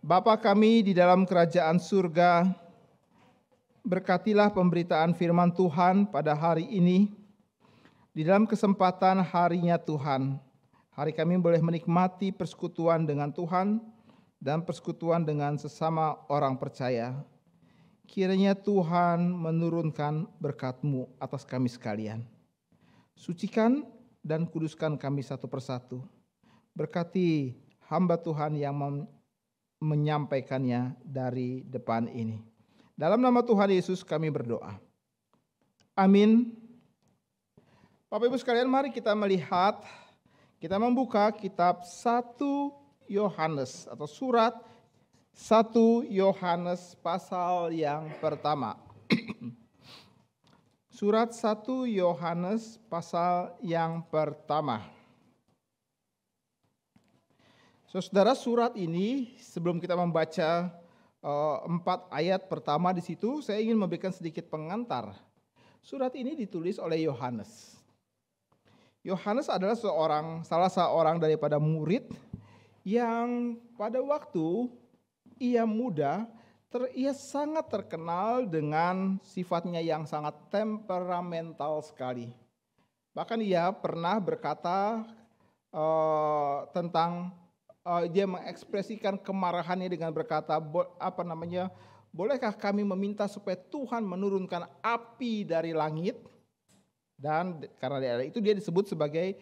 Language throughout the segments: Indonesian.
Bapa kami di dalam kerajaan surga, berkatilah pemberitaan firman Tuhan pada hari ini. Di dalam kesempatan harinya Tuhan, hari kami boleh menikmati persekutuan dengan Tuhan dan persekutuan dengan sesama orang percaya. Kiranya Tuhan menurunkan berkat-Mu atas kami sekalian. Sucikan dan kuduskan kami satu persatu. Berkati hamba Tuhan yang menyampaikannya dari depan ini. Dalam nama Tuhan Yesus kami berdoa. Amin. Bapak Ibu sekalian, mari kita melihat, kita membuka kitab 1 Yohanes atau surat 1 Yohanes pasal yang pertama. Surat 1 Yohanes pasal yang pertama. Saudara, surat ini sebelum kita membaca 4 ayat pertama di situ, saya ingin memberikan sedikit pengantar. Surat ini ditulis oleh Yohanes. Yohanes adalah salah seorang daripada murid yang pada waktu ia muda, ia sangat terkenal dengan sifatnya yang sangat temperamental sekali. Bahkan ia pernah berkata tentang dia mengekspresikan kemarahannya dengan berkata, bolehkah kami meminta supaya Tuhan menurunkan api dari langit? Dan karena itu dia disebut sebagai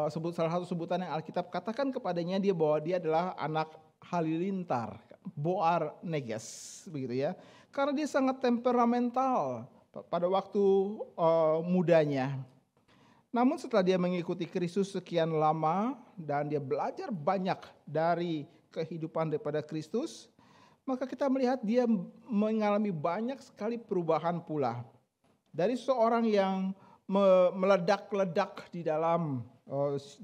salah satu sebutan yang Alkitab katakan kepadanya bahwa dia adalah anak halilintar, Boanerges, begitu ya. Karena dia sangat temperamental pada waktu mudanya. Namun setelah dia mengikuti Kristus sekian lama dan dia belajar banyak dari kehidupan daripada Kristus, maka kita melihat dia mengalami banyak sekali perubahan pula. Dari seorang yang meledak-ledak di dalam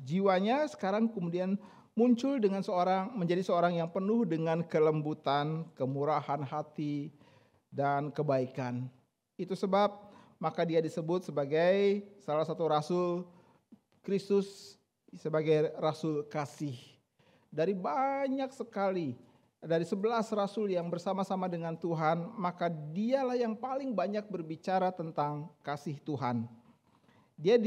jiwanya, sekarang kemudian muncul menjadi seorang yang penuh dengan kelembutan, kemurahan hati, dan kebaikan. Itu sebab maka dia disebut sebagai salah satu rasul Kristus, sebagai rasul kasih. Dari banyak sekali, dari 11 rasul yang bersama-sama dengan Tuhan, maka dialah yang paling banyak berbicara tentang kasih Tuhan. Dia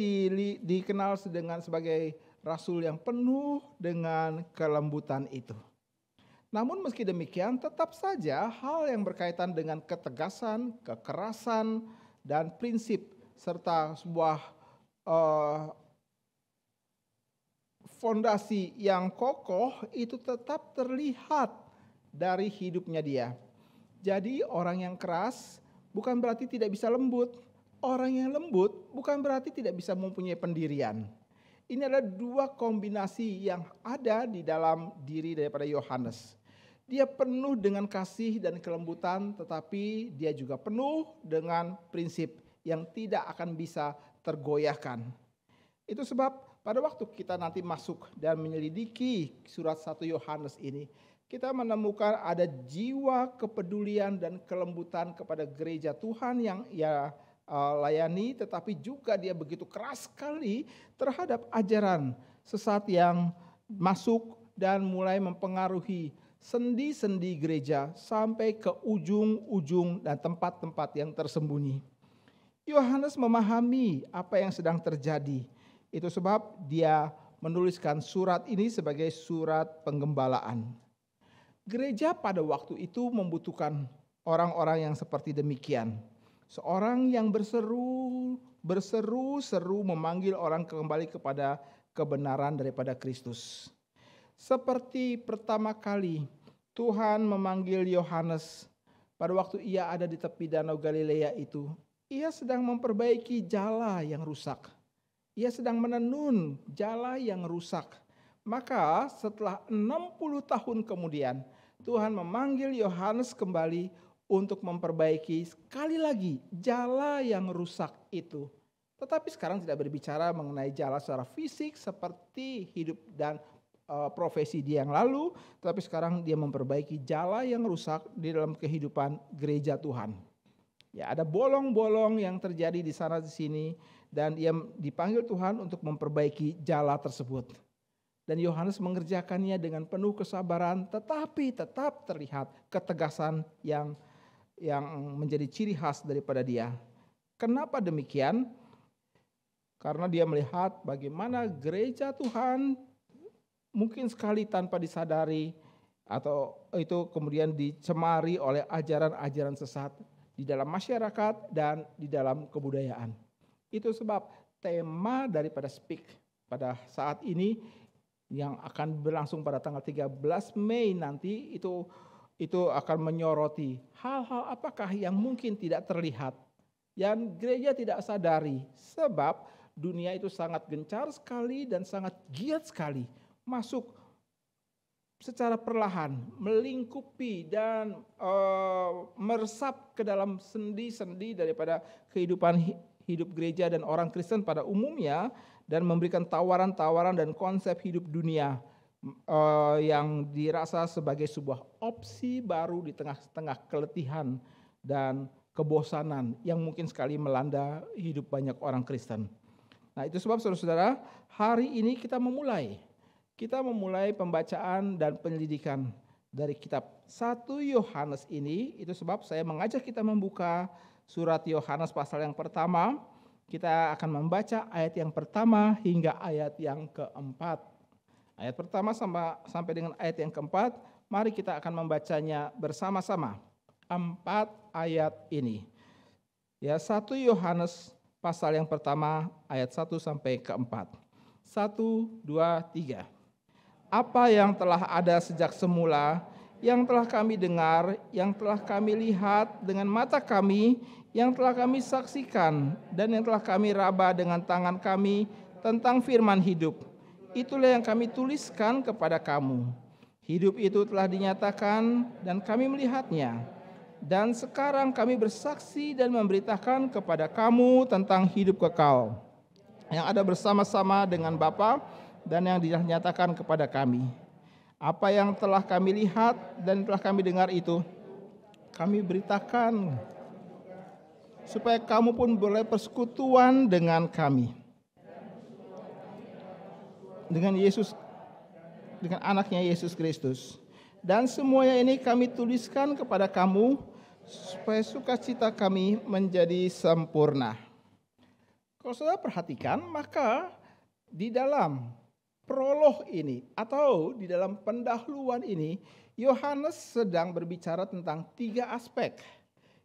dikenal sebagai rasul yang penuh dengan kelembutan itu. Namun meski demikian, tetap saja hal yang berkaitan dengan ketegasan, kekerasan, dan prinsip serta sebuah fondasi yang kokoh itu tetap terlihat dari hidupnya dia. Jadi orang yang keras bukan berarti tidak bisa lembut. Orang yang lembut bukan berarti tidak bisa mempunyai pendirian. Ini adalah dua kombinasi yang ada di dalam diri daripada Yohanes. Dia penuh dengan kasih dan kelembutan, tetapi dia juga penuh dengan prinsip yang tidak akan bisa tergoyahkan. Itu sebab pada waktu kita nanti masuk dan menyelidiki surat 1 Yohanes ini, kita menemukan ada jiwa kepedulian dan kelembutan kepada gereja Tuhan yang ia layani, tetapi juga dia begitu keras sekali terhadap ajaran sesat yang masuk dan mulai mempengaruhi sendi-sendi gereja sampai ke ujung-ujung dan tempat-tempat yang tersembunyi. Yohanes memahami apa yang sedang terjadi. Itu sebab dia menuliskan surat ini sebagai surat penggembalaan. Gereja pada waktu itu membutuhkan orang-orang yang seperti demikian. Seorang yang berseru-seru memanggil orang kembali kepada kebenaran daripada Kristus. Seperti pertama kali Tuhan memanggil Yohanes pada waktu ia ada di tepi Danau Galilea itu. Ia sedang memperbaiki jala yang rusak. Ia sedang menenun jala yang rusak. Maka setelah 60 tahun kemudian Tuhan memanggil Yohanes kembali untuk memperbaiki sekali lagi jala yang rusak itu. Tetapi sekarang tidak berbicara mengenai jala secara fisik seperti hidup dan profesi dia yang lalu, tetapi sekarang dia memperbaiki jala yang rusak di dalam kehidupan gereja Tuhan. Ya, ada bolong-bolong yang terjadi di sana di sini dan ia dipanggil Tuhan untuk memperbaiki jala tersebut. dan Yohanes mengerjakannya dengan penuh kesabaran, tetapi tetap terlihat ketegasan yang menjadi ciri khas daripada dia. Kenapa demikian? Karena dia melihat bagaimana gereja Tuhan mungkin sekali tanpa disadari atau itu kemudian dicemari oleh ajaran-ajaran sesat di dalam masyarakat dan di dalam kebudayaan. Itu sebab tema daripada Speak pada saat ini yang akan berlangsung pada tanggal 13 Mei nanti itu akan menyoroti hal-hal apakah yang mungkin tidak terlihat, yang gereja tidak sadari, sebab dunia itu sangat gencar sekali dan sangat giat sekali masuk secara perlahan, melingkupi dan meresap ke dalam sendi-sendi daripada kehidupan hidup gereja dan orang Kristen pada umumnya, dan memberikan tawaran-tawaran dan konsep hidup dunia yang dirasa sebagai sebuah opsi baru di tengah-tengah keletihan dan kebosanan yang mungkin sekali melanda hidup banyak orang Kristen. Nah, itu sebab saudara-saudara, hari ini kita memulai pembacaan dan penyelidikan dari kitab 1 Yohanes ini. Itu sebab saya mengajak kita membuka surat Yohanes pasal yang pertama. Kita akan membaca ayat yang pertama hingga ayat yang keempat. Ayat pertama sampai dengan ayat yang keempat, mari kita akan membacanya bersama-sama. 4 ayat ini. Ya, 1 Yohanes pasal yang pertama ayat 1 sampai keempat. 1, 2, 3. Apa yang telah ada sejak semula, yang telah kami dengar, yang telah kami lihat dengan mata kami, yang telah kami saksikan, dan yang telah kami raba dengan tangan kami tentang firman hidup. Itulah yang kami tuliskan kepada kamu. Hidup itu telah dinyatakan dan kami melihatnya. Dan sekarang kami bersaksi dan memberitakan kepada kamu tentang hidup kekal yang ada bersama-sama dengan Bapa dan yang dinyatakan kepada kami. Apa yang telah kami lihat dan telah kami dengar itu kami beritakan, supaya kamu pun boleh persekutuan dengan kami, dengan Yesus, dengan anaknya Yesus Kristus. Dan semuanya ini kami tuliskan kepada kamu, supaya sukacita kami menjadi sempurna. Kalau saudara perhatikan, maka di dalam prolog ini atau di dalam pendahuluan ini, Yohanes sedang berbicara tentang 3 aspek,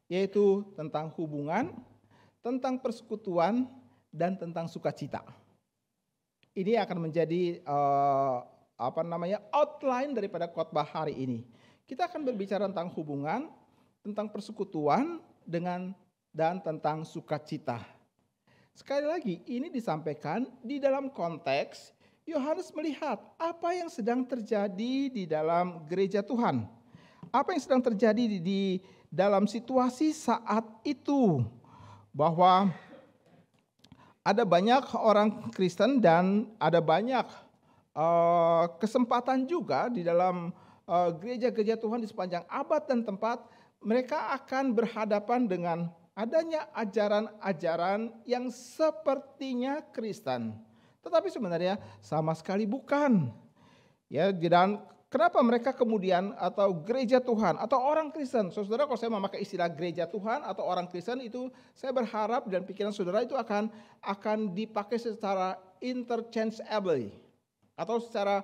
yaitu tentang hubungan, tentang persekutuan, dan tentang sukacita. Ini akan menjadi outline daripada khotbah hari ini. Kita akan berbicara tentang hubungan, tentang persekutuan, dan tentang sukacita. Sekali lagi, ini disampaikan di dalam konteks Yohanes melihat apa yang sedang terjadi di dalam gereja Tuhan. Apa yang sedang terjadi di dalam situasi saat itu, bahwa ada banyak orang Kristen dan ada banyak kesempatan juga di dalam gereja-gereja Tuhan di sepanjang abad dan tempat, mereka akan berhadapan dengan adanya ajaran-ajaran yang sepertinya Kristen, tetapi sebenarnya sama sekali bukan. Ya, dan kenapa mereka kemudian atau gereja Tuhan atau orang Kristen, saudara, kalau saya memakai istilah gereja Tuhan atau orang Kristen itu, saya berharap dan pikiran saudara itu akan dipakai secara interchangeably atau secara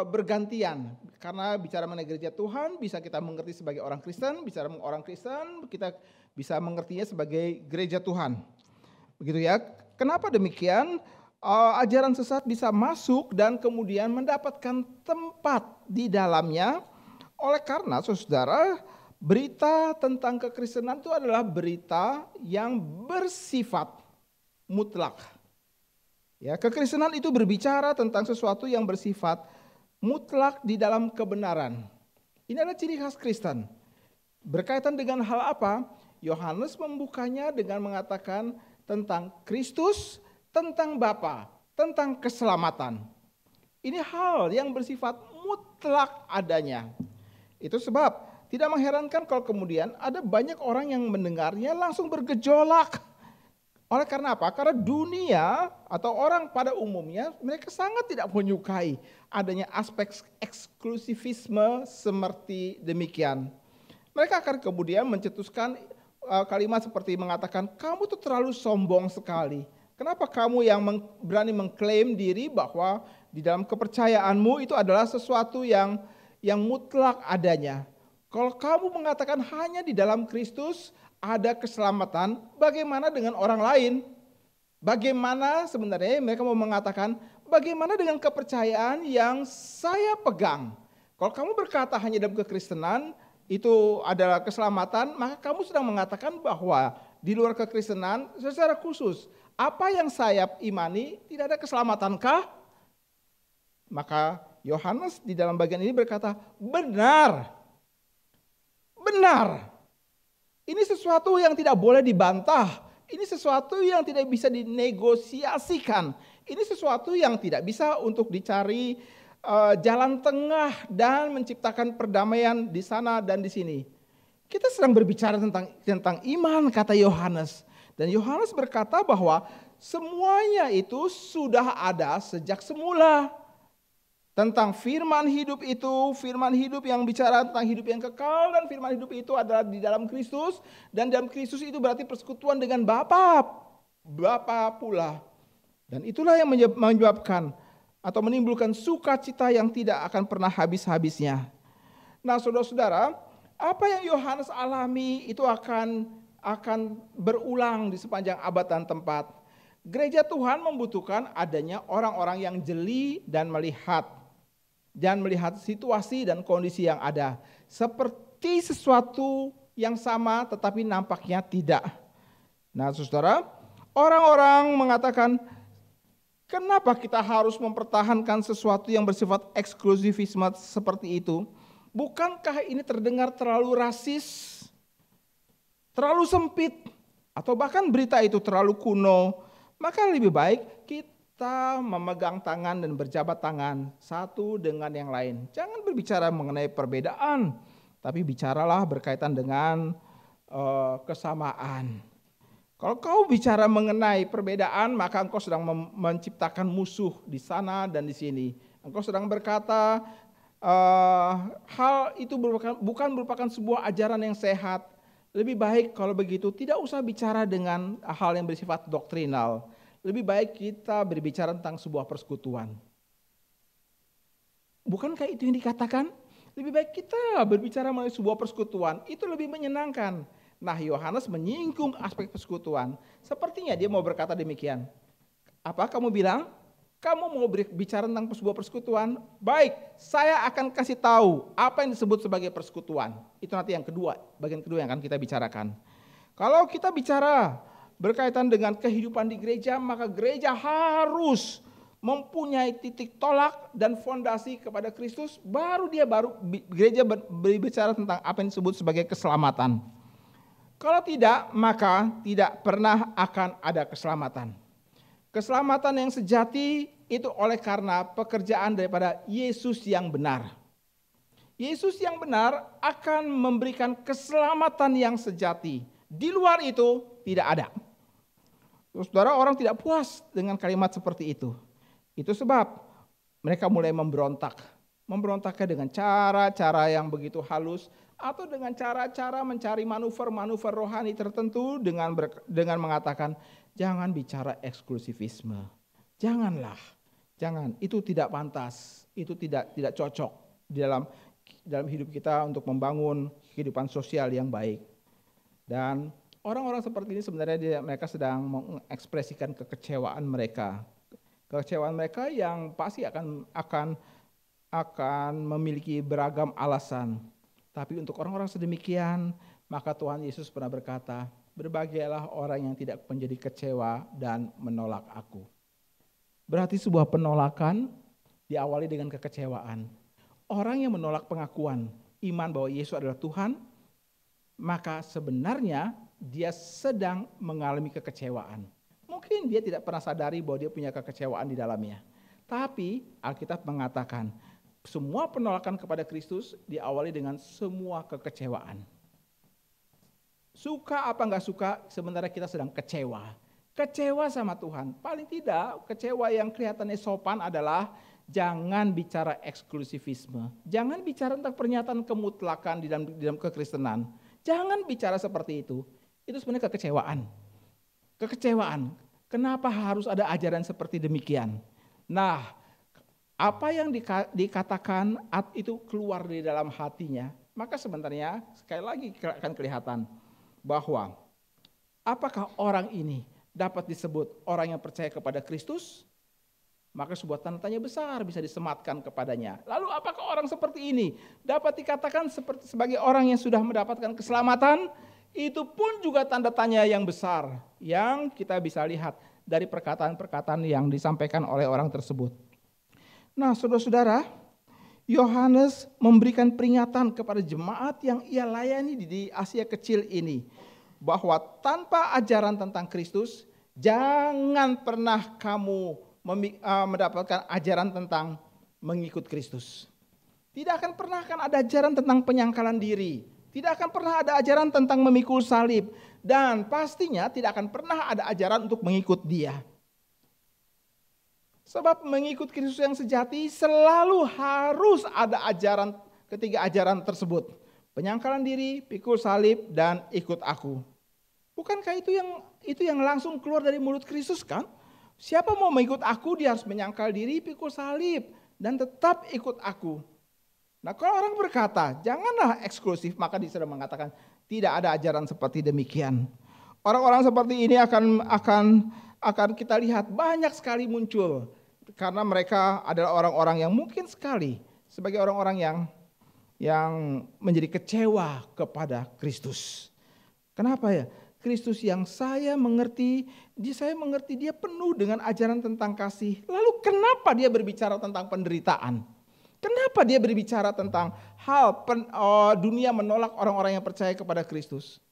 bergantian. Karena bicara mengenai gereja Tuhan bisa kita mengerti sebagai orang Kristen, bicara mengenai orang Kristen kita bisa mengertinya sebagai gereja Tuhan. Begitu ya. Kenapa demikian? Ajaran sesat bisa masuk dan kemudian mendapatkan tempat di dalamnya, oleh karena saudara, berita tentang kekristenan itu adalah berita yang bersifat mutlak. Ya, kekristenan itu berbicara tentang sesuatu yang bersifat mutlak di dalam kebenaran. Ini adalah ciri khas Kristen. Berkaitan dengan hal apa? Yohanes membukanya dengan mengatakan tentang Kristus, tentang Bapa, tentang keselamatan. Ini hal yang bersifat mutlak adanya. Itu sebab tidak mengherankan kalau kemudian ada banyak orang yang mendengarnya langsung bergejolak. Oleh karena apa? Karena dunia atau orang pada umumnya mereka sangat tidak menyukai adanya aspek eksklusivisme seperti demikian. Mereka akan kemudian mencetuskan kalimat seperti mengatakan, kamu tuh terlalu sombong sekali. Kenapa kamu yang berani mengklaim diri bahwa di dalam kepercayaanmu itu adalah sesuatu yang mutlak adanya. Kalau kamu mengatakan hanya di dalam Kristus ada keselamatan, bagaimana dengan orang lain? Bagaimana sebenarnya mereka mau mengatakan, bagaimana dengan kepercayaan yang saya pegang? Kalau kamu berkata hanya dalam kekristenan, itu adalah keselamatan, maka kamu sedang mengatakan bahwa di luar kekristenan secara khusus, apa yang saya imani tidak ada keselamatankah? Maka Yohanes di dalam bagian ini berkata, benar. Benar. Ini sesuatu yang tidak boleh dibantah. Ini sesuatu yang tidak bisa dinegosiasikan. Ini sesuatu yang tidak bisa untuk dicari jalan tengah dan menciptakan perdamaian di sana dan di sini. Kita sedang berbicara tentang iman, kata Yohanes. Dan Yohanes berkata bahwa semuanya itu sudah ada sejak semula. Tentang firman hidup itu, firman hidup yang bicara tentang hidup yang kekal, dan firman hidup itu adalah di dalam Kristus, dan dalam Kristus itu berarti persekutuan dengan Bapa pula. Dan itulah yang menyebabkan atau menimbulkan sukacita yang tidak akan pernah habis-habisnya. Nah, saudara-saudara, apa yang Yohanes alami itu akan berulang di sepanjang abad dan tempat. Gereja Tuhan membutuhkan adanya orang-orang yang jeli dan melihat situasi dan kondisi yang ada. Seperti sesuatu yang sama tetapi nampaknya tidak. Nah, saudara, orang-orang mengatakan, kenapa kita harus mempertahankan sesuatu yang bersifat eksklusivisme seperti itu? Bukankah ini terdengar terlalu rasis, terlalu sempit, atau bahkan berita itu terlalu kuno? Maka lebih baik kita memegang tangan dan berjabat tangan satu dengan yang lain. Jangan berbicara mengenai perbedaan, tapi bicaralah berkaitan dengan kesamaan. Kalau kau bicara mengenai perbedaan, maka engkau sedang menciptakan musuh di sana dan di sini. Engkau sedang berkata hal itu bukan merupakan sebuah ajaran yang sehat. Lebih baik kalau begitu tidak usah bicara dengan hal yang bersifat doktrinal. Lebih baik kita berbicara tentang sebuah persekutuan. Bukankah itu yang dikatakan? Lebih baik kita berbicara mengenai sebuah persekutuan. Itu lebih menyenangkan. Nah, Yohanes menyinggung aspek persekutuan. Sepertinya dia mau berkata demikian. Apa kamu bilang? Kamu mau bicara tentang sebuah persekutuan? Baik, saya akan kasih tahu apa yang disebut sebagai persekutuan. Itu nanti yang kedua, bagian kedua yang akan kita bicarakan. Kalau kita bicara berkaitan dengan kehidupan di gereja, maka gereja harus mempunyai titik tolak dan fondasi kepada Kristus, baru gereja berbicara tentang apa yang disebut sebagai keselamatan. Kalau tidak, maka tidak pernah akan ada keselamatan. Keselamatan yang sejati itu oleh karena pekerjaan daripada Yesus yang benar. Yesus yang benar akan memberikan keselamatan yang sejati. Di luar itu tidak ada. Saudara, orang tidak puas dengan kalimat seperti itu. Itu sebab mereka mulai memberontak. Memberontaknya dengan cara-cara yang begitu halus atau dengan cara-cara mencari manuver-manuver rohani tertentu dengan mengatakan, jangan bicara eksklusivisme. Janganlah. Jangan, itu tidak pantas. Itu tidak cocok di dalam hidup kita untuk membangun kehidupan sosial yang baik. Dan orang-orang seperti ini sebenarnya mereka sedang mengekspresikan kekecewaan mereka. Kekecewaan mereka yang pasti akan memiliki beragam alasan. Tapi untuk orang-orang sedemikian, maka Tuhan Yesus pernah berkata, berbahagialah orang yang tidak menjadi kecewa dan menolak aku. Berarti sebuah penolakan diawali dengan kekecewaan. Orang yang menolak pengakuan iman bahwa Yesus adalah Tuhan, maka sebenarnya dia sedang mengalami kekecewaan. Mungkin dia tidak pernah sadari bahwa dia punya kekecewaan di dalamnya. Tapi Alkitab mengatakan semua penolakan kepada Kristus diawali dengan semua kekecewaan. Suka apa enggak suka, sebenarnya kita sedang kecewa. kecewa sama Tuhan. Paling tidak kecewa yang kelihatannya sopan adalah jangan bicara eksklusivisme. Jangan bicara tentang pernyataan kemutlakan di dalam kekristenan. Jangan bicara seperti itu. Itu sebenarnya kekecewaan. Kekecewaan. Kenapa harus ada ajaran seperti demikian? Nah, apa yang dikatakan itu keluar dari dalam hatinya, maka sebenarnya sekali lagi akan kelihatan bahwa apakah orang ini dapat disebut orang yang percaya kepada Kristus? Maka sebuah tanda tanya besar bisa disematkan kepadanya. Lalu apakah orang seperti ini dapat dikatakan sebagai orang yang sudah mendapatkan keselamatan? Itu pun juga tanda tanya yang besar yang kita bisa lihat dari perkataan-perkataan yang disampaikan oleh orang tersebut. Nah, saudara-saudara, Yohanes memberikan peringatan kepada jemaat yang ia layani di Asia Kecil ini, bahwa tanpa ajaran tentang Kristus, jangan pernah kamu mendapatkan ajaran tentang mengikut Kristus. Tidak akan pernah ada ajaran tentang penyangkalan diri. Tidak akan pernah ada ajaran tentang memikul salib. Dan pastinya tidak akan pernah ada ajaran untuk mengikut Dia. Sebab mengikut Kristus yang sejati selalu harus ada ajaran, ketiga ajaran tersebut. Penyangkalan diri, pikul salib, dan ikut aku. Bukankah itu yang langsung keluar dari mulut Kristus kan? Siapa mau mengikut aku, dia harus menyangkal diri, pikul salib, dan tetap ikut aku. Nah, kalau orang berkata, janganlah eksklusif, maka dia sudah mengatakan tidak ada ajaran seperti demikian. Orang-orang seperti ini akan kita lihat banyak sekali muncul, karena mereka adalah orang-orang yang mungkin sekali sebagai orang-orang yang menjadi kecewa kepada Kristus. Kenapa ya? Kristus yang saya mengerti dia penuh dengan ajaran tentang kasih. Lalu kenapa dia berbicara tentang penderitaan? Kenapa dia berbicara tentang hal dunia menolak orang-orang yang percaya kepada Kristus?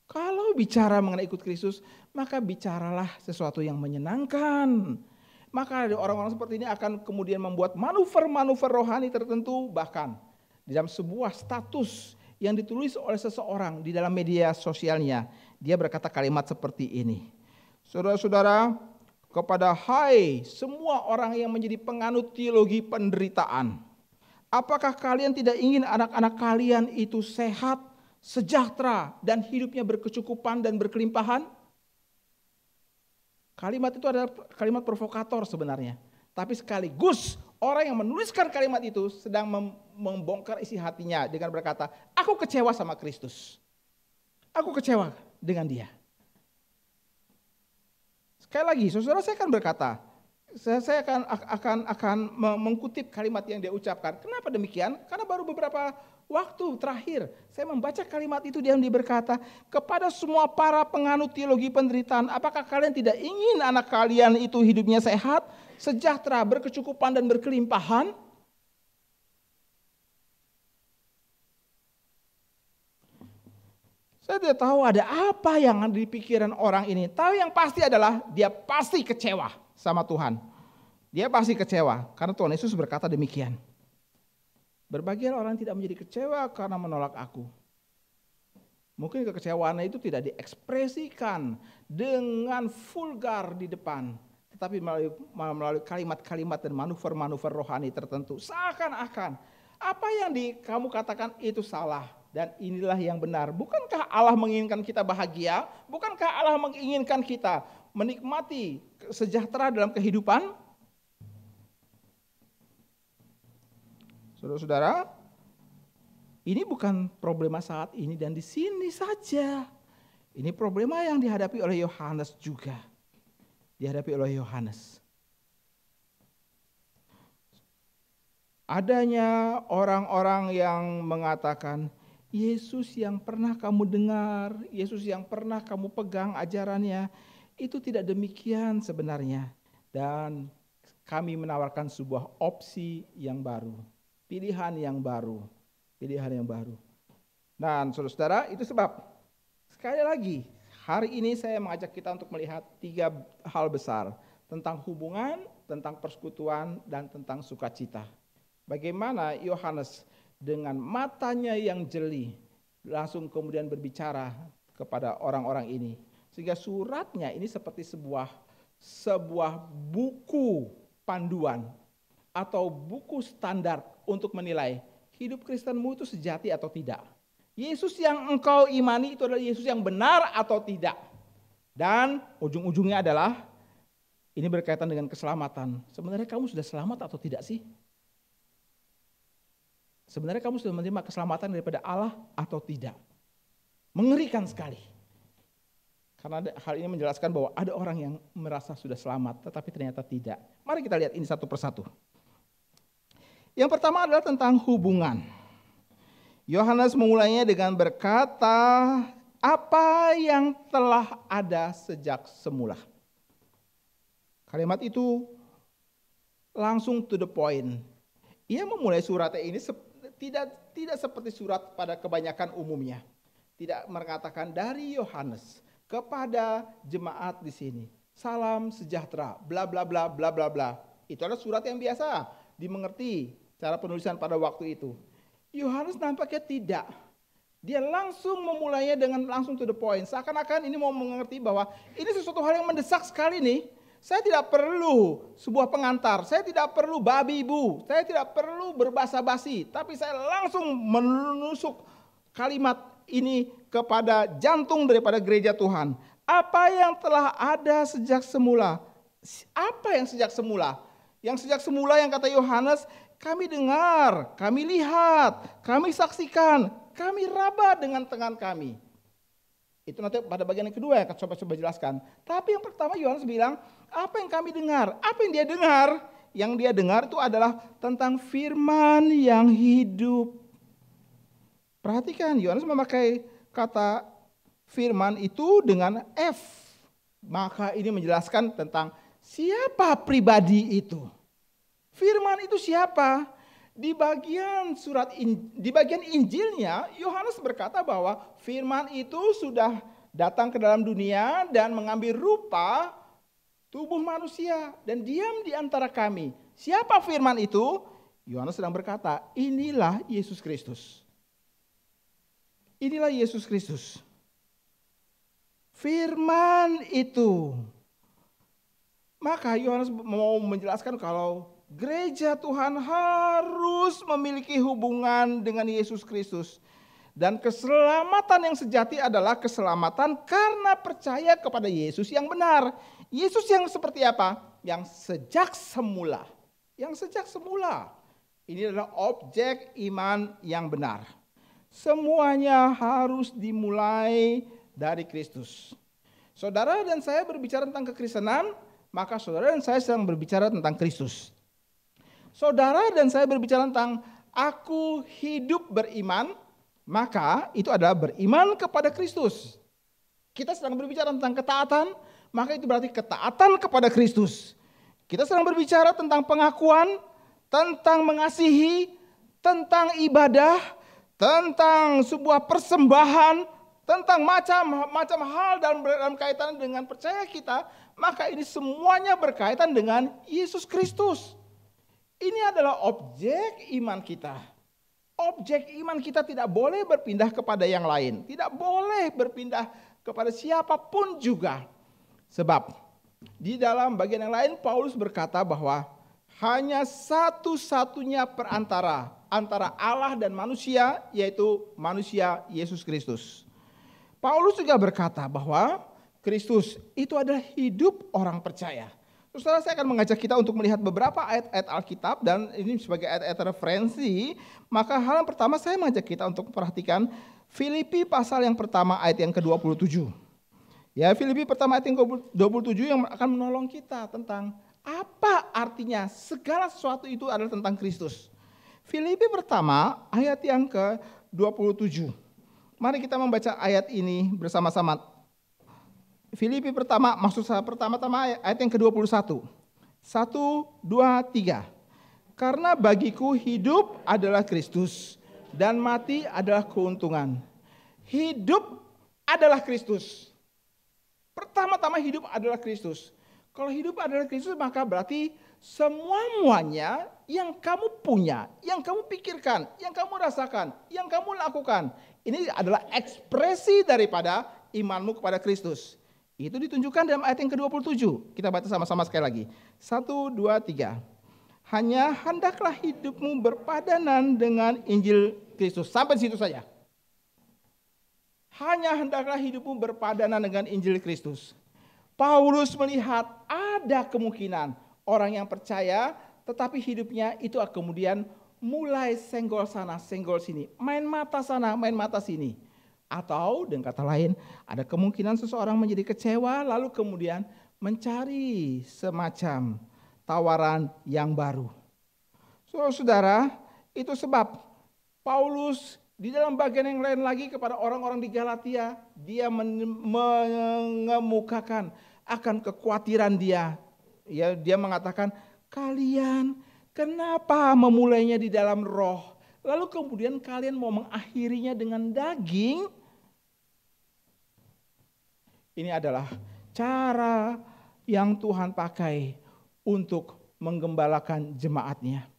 Kalau bicara mengenai ikut Kristus, maka bicaralah sesuatu yang menyenangkan. Maka orang-orang seperti ini akan kemudian membuat manuver-manuver rohani tertentu, bahkan di dalam sebuah status yang ditulis oleh seseorang di dalam media sosialnya. Dia berkata kalimat seperti ini. Saudara-saudara, kepada hai semua orang yang menjadi penganut teologi penderitaan. Apakah kalian tidak ingin anak-anak kalian itu sehat, sejahtera, dan hidupnya berkecukupan dan berkelimpahan? Kalimat itu adalah kalimat provokator sebenarnya. Tapi sekaligus orang yang menuliskan kalimat itu sedang membongkar isi hatinya dengan berkata, aku kecewa sama Kristus. Aku kecewa dengan Dia. Sekali lagi, saudara, saya akan berkata, saya akan mengutip kalimat yang dia ucapkan. Kenapa demikian? Karena baru beberapa waktu terakhir saya membaca kalimat itu, dia berkata, kepada semua para penganut teologi penderitaan, apakah kalian tidak ingin anak kalian itu hidupnya sehat, sejahtera, berkecukupan dan berkelimpahan? Saya tidak tahu ada apa yang ada di pikiran orang ini. Tahu yang pasti adalah dia pasti kecewa sama Tuhan. Dia pasti kecewa karena Tuhan Yesus berkata demikian. Berbahagia orang tidak menjadi kecewa karena menolak aku. Mungkin kekecewaannya itu tidak diekspresikan dengan vulgar di depan. Tetapi melalui kalimat-kalimat dan manuver-manuver rohani tertentu. Seakan-akan apa yang kamu katakan itu salah. Dan inilah yang benar. Bukankah Allah menginginkan kita bahagia? Bukankah Allah menginginkan kita menikmati sejahtera dalam kehidupan? Saudara-saudara, ini bukan problema saat ini dan di sini saja. Ini problema yang dihadapi oleh Yohanes juga. Dihadapi oleh Yohanes. Adanya orang-orang yang mengatakan, Yesus yang pernah kamu dengar, Yesus yang pernah kamu pegang ajarannya, itu tidak demikian sebenarnya. Dan kami menawarkan sebuah opsi yang baru, pilihan yang baru. Dan saudara-saudara, itu sebab, sekali lagi, hari ini saya mengajak kita untuk melihat 3 hal besar, tentang hubungan, tentang persekutuan, dan tentang sukacita. Bagaimana Yohanes dengan matanya yang jeli langsung kemudian berbicara kepada orang-orang ini. Sehingga suratnya ini seperti sebuah buku panduan atau buku standar untuk menilai hidup Kristenmu itu sejati atau tidak. Yesus yang engkau imani itu adalah Yesus yang benar atau tidak. Dan ujung-ujungnya adalah ini berkaitan dengan keselamatan. Sebenarnya kamu sudah selamat atau tidak sih? Sebenarnya kamu sudah menerima keselamatan daripada Allah atau tidak? Mengerikan sekali. Karena hal ini menjelaskan bahwa ada orang yang merasa sudah selamat tetapi ternyata tidak. Mari kita lihat ini satu persatu. Yang pertama adalah tentang hubungan. Yohanes memulainya dengan berkata, apa yang telah ada sejak semula. Kalimat itu langsung to the point. Ia memulai suratnya ini tidak seperti surat pada kebanyakan umumnya. Tidak mengatakan dari Yohanes kepada jemaat di sini. Salam sejahtera, bla bla bla bla bla bla. Itu adalah surat yang biasa dimengerti cara penulisan pada waktu itu. Yohanes nampaknya tidak. Dia langsung memulainya dengan langsung to the point. Seakan-akan ini mau mengerti bahwa ini sesuatu hal yang mendesak sekali nih. Saya tidak perlu sebuah pengantar. Saya tidak perlu babi ibu. Saya tidak perlu berbasa-basi. Tapi saya langsung menusuk kalimat ini kepada jantung daripada gereja Tuhan. Apa yang telah ada sejak semula? Apa yang sejak semula? Yang sejak semula yang kata Yohanes, kami dengar, kami lihat, kami saksikan, kami raba dengan tangan kami. Itu nanti pada bagian yang kedua yang akan coba jelaskan. Tapi yang pertama Yohanes bilang, apa yang kami dengar? Apa yang dia dengar? Yang dia dengar itu adalah tentang firman yang hidup. Perhatikan, Yohanes memakai kata firman itu dengan F. Maka ini menjelaskan tentang siapa pribadi itu. Firman itu siapa? Di bagian Injilnya, Yohanes berkata bahwa firman itu sudah datang ke dalam dunia dan mengambil rupa tubuh manusia dan diam di antara kami. Siapa firman itu? Yohanes sedang berkata, inilah Yesus Kristus. Inilah Yesus Kristus. Firman itu. Maka Yohanes mau menjelaskan kalau gereja Tuhan harus memiliki hubungan dengan Yesus Kristus. Dan keselamatan yang sejati adalah keselamatan karena percaya kepada Yesus yang benar. Yesus yang seperti apa? Yang sejak semula. Yang sejak semula. Ini adalah objek iman yang benar. Semuanya harus dimulai dari Kristus. Saudara dan saya berbicara tentang kekristenan, maka saudara dan saya sedang berbicara tentang Kristus. Saudara dan saya berbicara tentang aku hidup beriman, maka itu adalah beriman kepada Kristus. Kita sedang berbicara tentang ketaatan, maka itu berarti ketaatan kepada Kristus. Kita sedang berbicara tentang pengakuan, tentang mengasihi, tentang ibadah, tentang sebuah persembahan, tentang macam-macam hal dalam kaitan dengan percaya kita, maka ini semuanya berkaitan dengan Yesus Kristus. Ini adalah objek iman kita. Objek iman kita tidak boleh berpindah kepada yang lain. Tidak boleh berpindah kepada siapapun juga. Sebab di dalam bagian yang lain Paulus berkata bahwa hanya satu-satunya perantara antara Allah dan manusia, yaitu manusia Yesus Kristus. Paulus juga berkata bahwa Kristus itu adalah hidup orang percaya. Saudara, saya akan mengajak kita untuk melihat beberapa ayat-ayat Alkitab dan ini sebagai ayat-ayat referensi. Maka hal yang pertama saya mengajak kita untuk memperhatikan Filipi pasal yang pertama ayat yang ke-27. Ya, Filipi pertama ayat yang ke-27 yang akan menolong kita tentang apa artinya segala sesuatu itu adalah tentang Kristus. Filipi pertama ayat yang ke-27. Mari kita membaca ayat ini bersama-sama. Filipi pertama, maksud saya pertama-tama ayat yang ke-21. 1, 2, 3. Karena bagiku hidup adalah Kristus dan mati adalah keuntungan. Hidup adalah Kristus. Pertama-tama hidup adalah Kristus. Kalau hidup adalah Kristus maka berarti semuanya yang kamu punya, yang kamu pikirkan, yang kamu rasakan, yang kamu lakukan. Ini adalah ekspresi daripada imanmu kepada Kristus. Itu ditunjukkan dalam ayat yang ke-27. Kita baca sama-sama sekali lagi. 1, 2, 3. Hanya hendaklah hidupmu berpadanan dengan Injil Kristus. Sampai situ saja. Hanya hendaklah hidupmu berpadanan dengan Injil Kristus. Paulus melihat ada kemungkinan orang yang percaya tetapi hidupnya itu kemudian mulai senggol sana, senggol sini. Main mata sana, main mata sini. Atau dengan kata lain, ada kemungkinan seseorang menjadi kecewa lalu kemudian mencari semacam tawaran yang baru. Saudara, itu sebab Paulus di dalam bagian yang lain lagi kepada orang-orang di Galatia, dia mengemukakan akan kekhawatiran dia. Ya, dia mengatakan, kalian kenapa memulainya di dalam roh? Lalu kemudian kalian mau mengakhirinya dengan daging? Ini adalah cara yang Tuhan pakai untuk menggembalakan jemaatnya.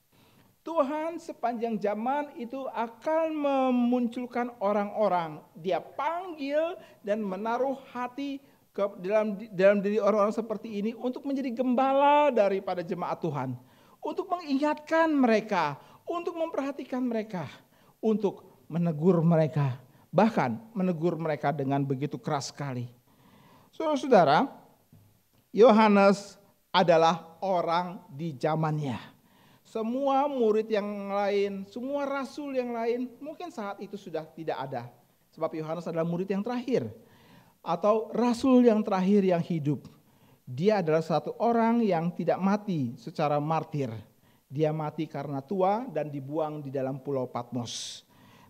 Tuhan sepanjang zaman itu akan memunculkan orang-orang. Dia panggil dan menaruh hati dalam diri orang-orang seperti ini untuk menjadi gembala daripada jemaat Tuhan. Untuk mengingatkan mereka, untuk memperhatikan mereka, untuk menegur mereka. Bahkan menegur mereka dengan begitu keras sekali. Saudara-saudara, Yohanes adalah orang di zamannya. Semua murid yang lain, semua rasul yang lain mungkin saat itu sudah tidak ada. Sebab Yohanes adalah murid yang terakhir. Atau rasul yang terakhir yang hidup. Dia adalah satu orang yang tidak mati secara martir. Dia mati karena tua dan dibuang di dalam pulau Patmos.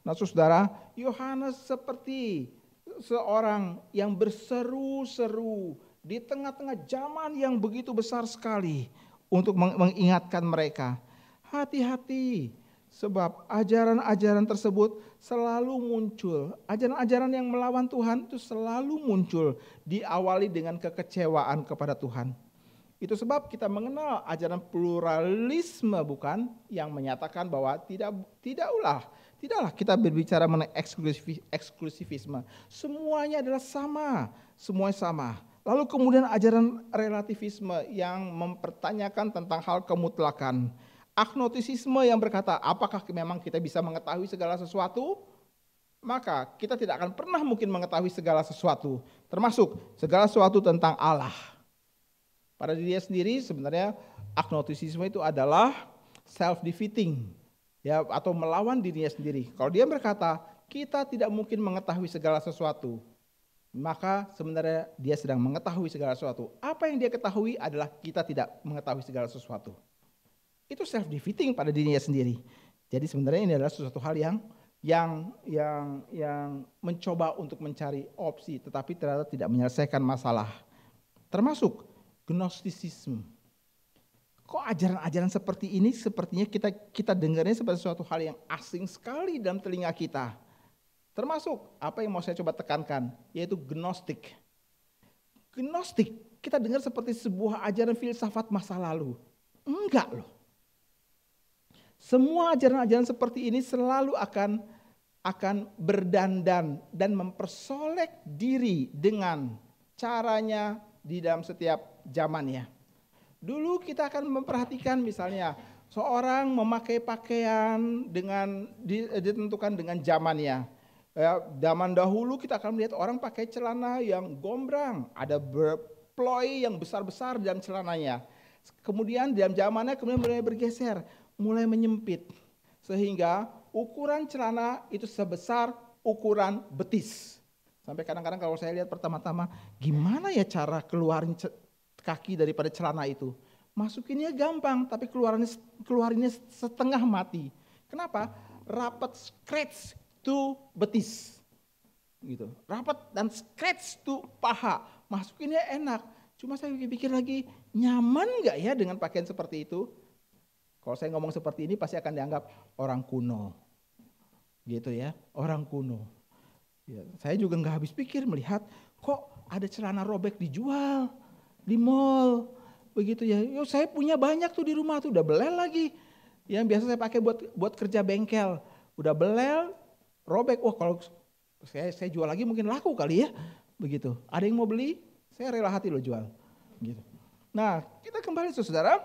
Nah saudara, Yohanes seperti seorang yang berseru-seru di tengah-tengah zaman yang begitu besar sekali untuk mengingatkan mereka. Hati-hati, sebab ajaran-ajaran tersebut selalu muncul. Ajaran-ajaran yang melawan Tuhan itu selalu muncul, diawali dengan kekecewaan kepada Tuhan. Itu sebab kita mengenal ajaran pluralisme, bukan, yang menyatakan bahwa tidaklah kita berbicara mengenai eksklusivisme. Semuanya adalah sama, semuanya sama. Lalu kemudian ajaran relativisme yang mempertanyakan tentang hal kemutlakan. Agnostisisme yang berkata, apakah memang kita bisa mengetahui segala sesuatu? Maka kita tidak akan pernah mungkin mengetahui segala sesuatu, termasuk segala sesuatu tentang Allah. Pada dirinya sendiri sebenarnya agnostisisme itu adalah self-defeating, ya, atau melawan dirinya sendiri. Kalau dia berkata kita tidak mungkin mengetahui segala sesuatu, maka sebenarnya dia sedang mengetahui segala sesuatu. Apa yang dia ketahui adalah kita tidak mengetahui segala sesuatu. Itu self-defeating pada dirinya sendiri. Jadi sebenarnya ini adalah sesuatu hal yang mencoba untuk mencari opsi, tetapi ternyata tidak menyelesaikan masalah. Termasuk Gnostisisme. Kok ajaran-ajaran seperti ini sepertinya kita dengarnya seperti suatu hal yang asing sekali dalam telinga kita. Termasuk apa yang mau saya coba tekankan, yaitu Gnostik. Gnostik kita dengar seperti sebuah ajaran filsafat masa lalu. Enggak loh. Semua ajaran-ajaran seperti ini selalu akan berdandan dan mempersolek diri dengan caranya di dalam setiap zamannya. Dulu kita akan memperhatikan misalnya seorang memakai pakaian dengan ditentukan dengan zamannya. Zaman dahulu kita akan melihat orang pakai celana yang gombrang, ada ploy yang besar-besar dalam celananya. Kemudian dalam zamannya kemudian mulai bergeser, mulai menyempit. Sehingga ukuran celana itu sebesar ukuran betis. Sampai kadang-kadang kalau saya lihat pertama-tama, gimana ya cara keluarin kaki daripada celana itu? Masukinnya gampang, tapi keluarinnya setengah mati. Kenapa? Rapat scratch to betis. Gitu. Rapat dan scratch to paha. Masukinnya enak. Cuma saya pikir lagi, nyaman gak ya dengan pakaian seperti itu? Kalau saya ngomong seperti ini pasti akan dianggap orang kuno. Gitu ya, orang kuno. Ya, saya juga nggak habis pikir melihat kok ada celana robek dijual di mall, begitu ya. Yo, saya punya banyak tuh di rumah tuh, udah belel lagi. Yang biasa saya pakai buat kerja bengkel, udah belel, robek. Wah kalau saya jual lagi mungkin laku kali ya, begitu. Ada yang mau beli? Saya rela hati loh jual. Gitu. Nah, kita kembali saudara.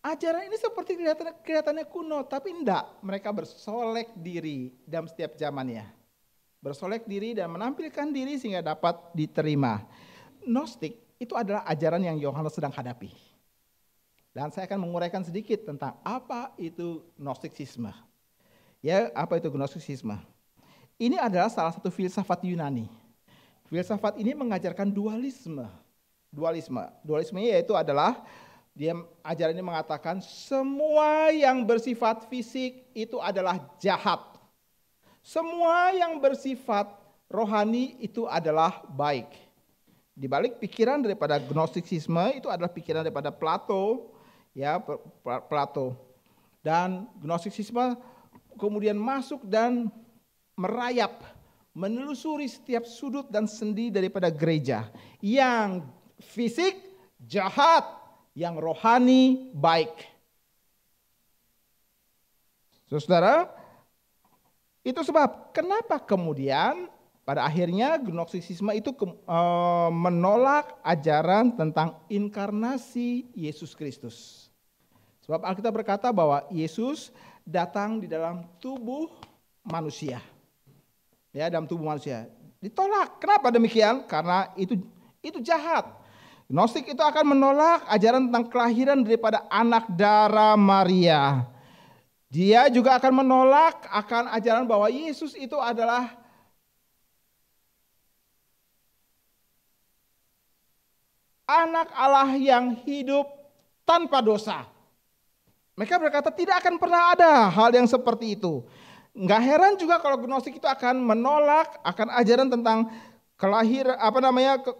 Ajaran ini seperti kelihatannya kuno, tapi enggak. Mereka bersolek diri dalam setiap zamannya. Bersolek diri dan menampilkan diri sehingga dapat diterima. Gnostik itu adalah ajaran yang Yohanes sedang hadapi. Dan saya akan menguraikan sedikit tentang apa itu Gnostisisme. Ya, apa itu Gnostisisme? Ini adalah salah satu filsafat Yunani. Filsafat ini mengajarkan dualisme. Dualisme yaitu adalah ajaran ini mengatakan semua yang bersifat fisik itu adalah jahat. Semua yang bersifat rohani itu adalah baik. Di balik pikiran daripada Gnostisisme itu adalah pikiran daripada Plato, ya Plato. Dan Gnostisisme kemudian masuk dan merayap, menelusuri setiap sudut dan sendi daripada gereja. Yang fisik jahat, yang rohani baik. Saudara, itu sebab kenapa kemudian pada akhirnya Gnostisisme itu menolak ajaran tentang inkarnasi Yesus Kristus. Sebab Alkitab berkata bahwa Yesus datang di dalam tubuh manusia. Ya, dalam tubuh manusia. Ditolak. Kenapa demikian? Karena itu jahat. Gnostik itu akan menolak ajaran tentang kelahiran daripada anak darah Maria. Dia juga akan menolak akan ajaran bahwa Yesus itu adalah anak Allah yang hidup tanpa dosa. Mereka berkata tidak akan pernah ada hal yang seperti itu. Nggak heran juga kalau Gnostik itu akan menolak akan ajaran tentang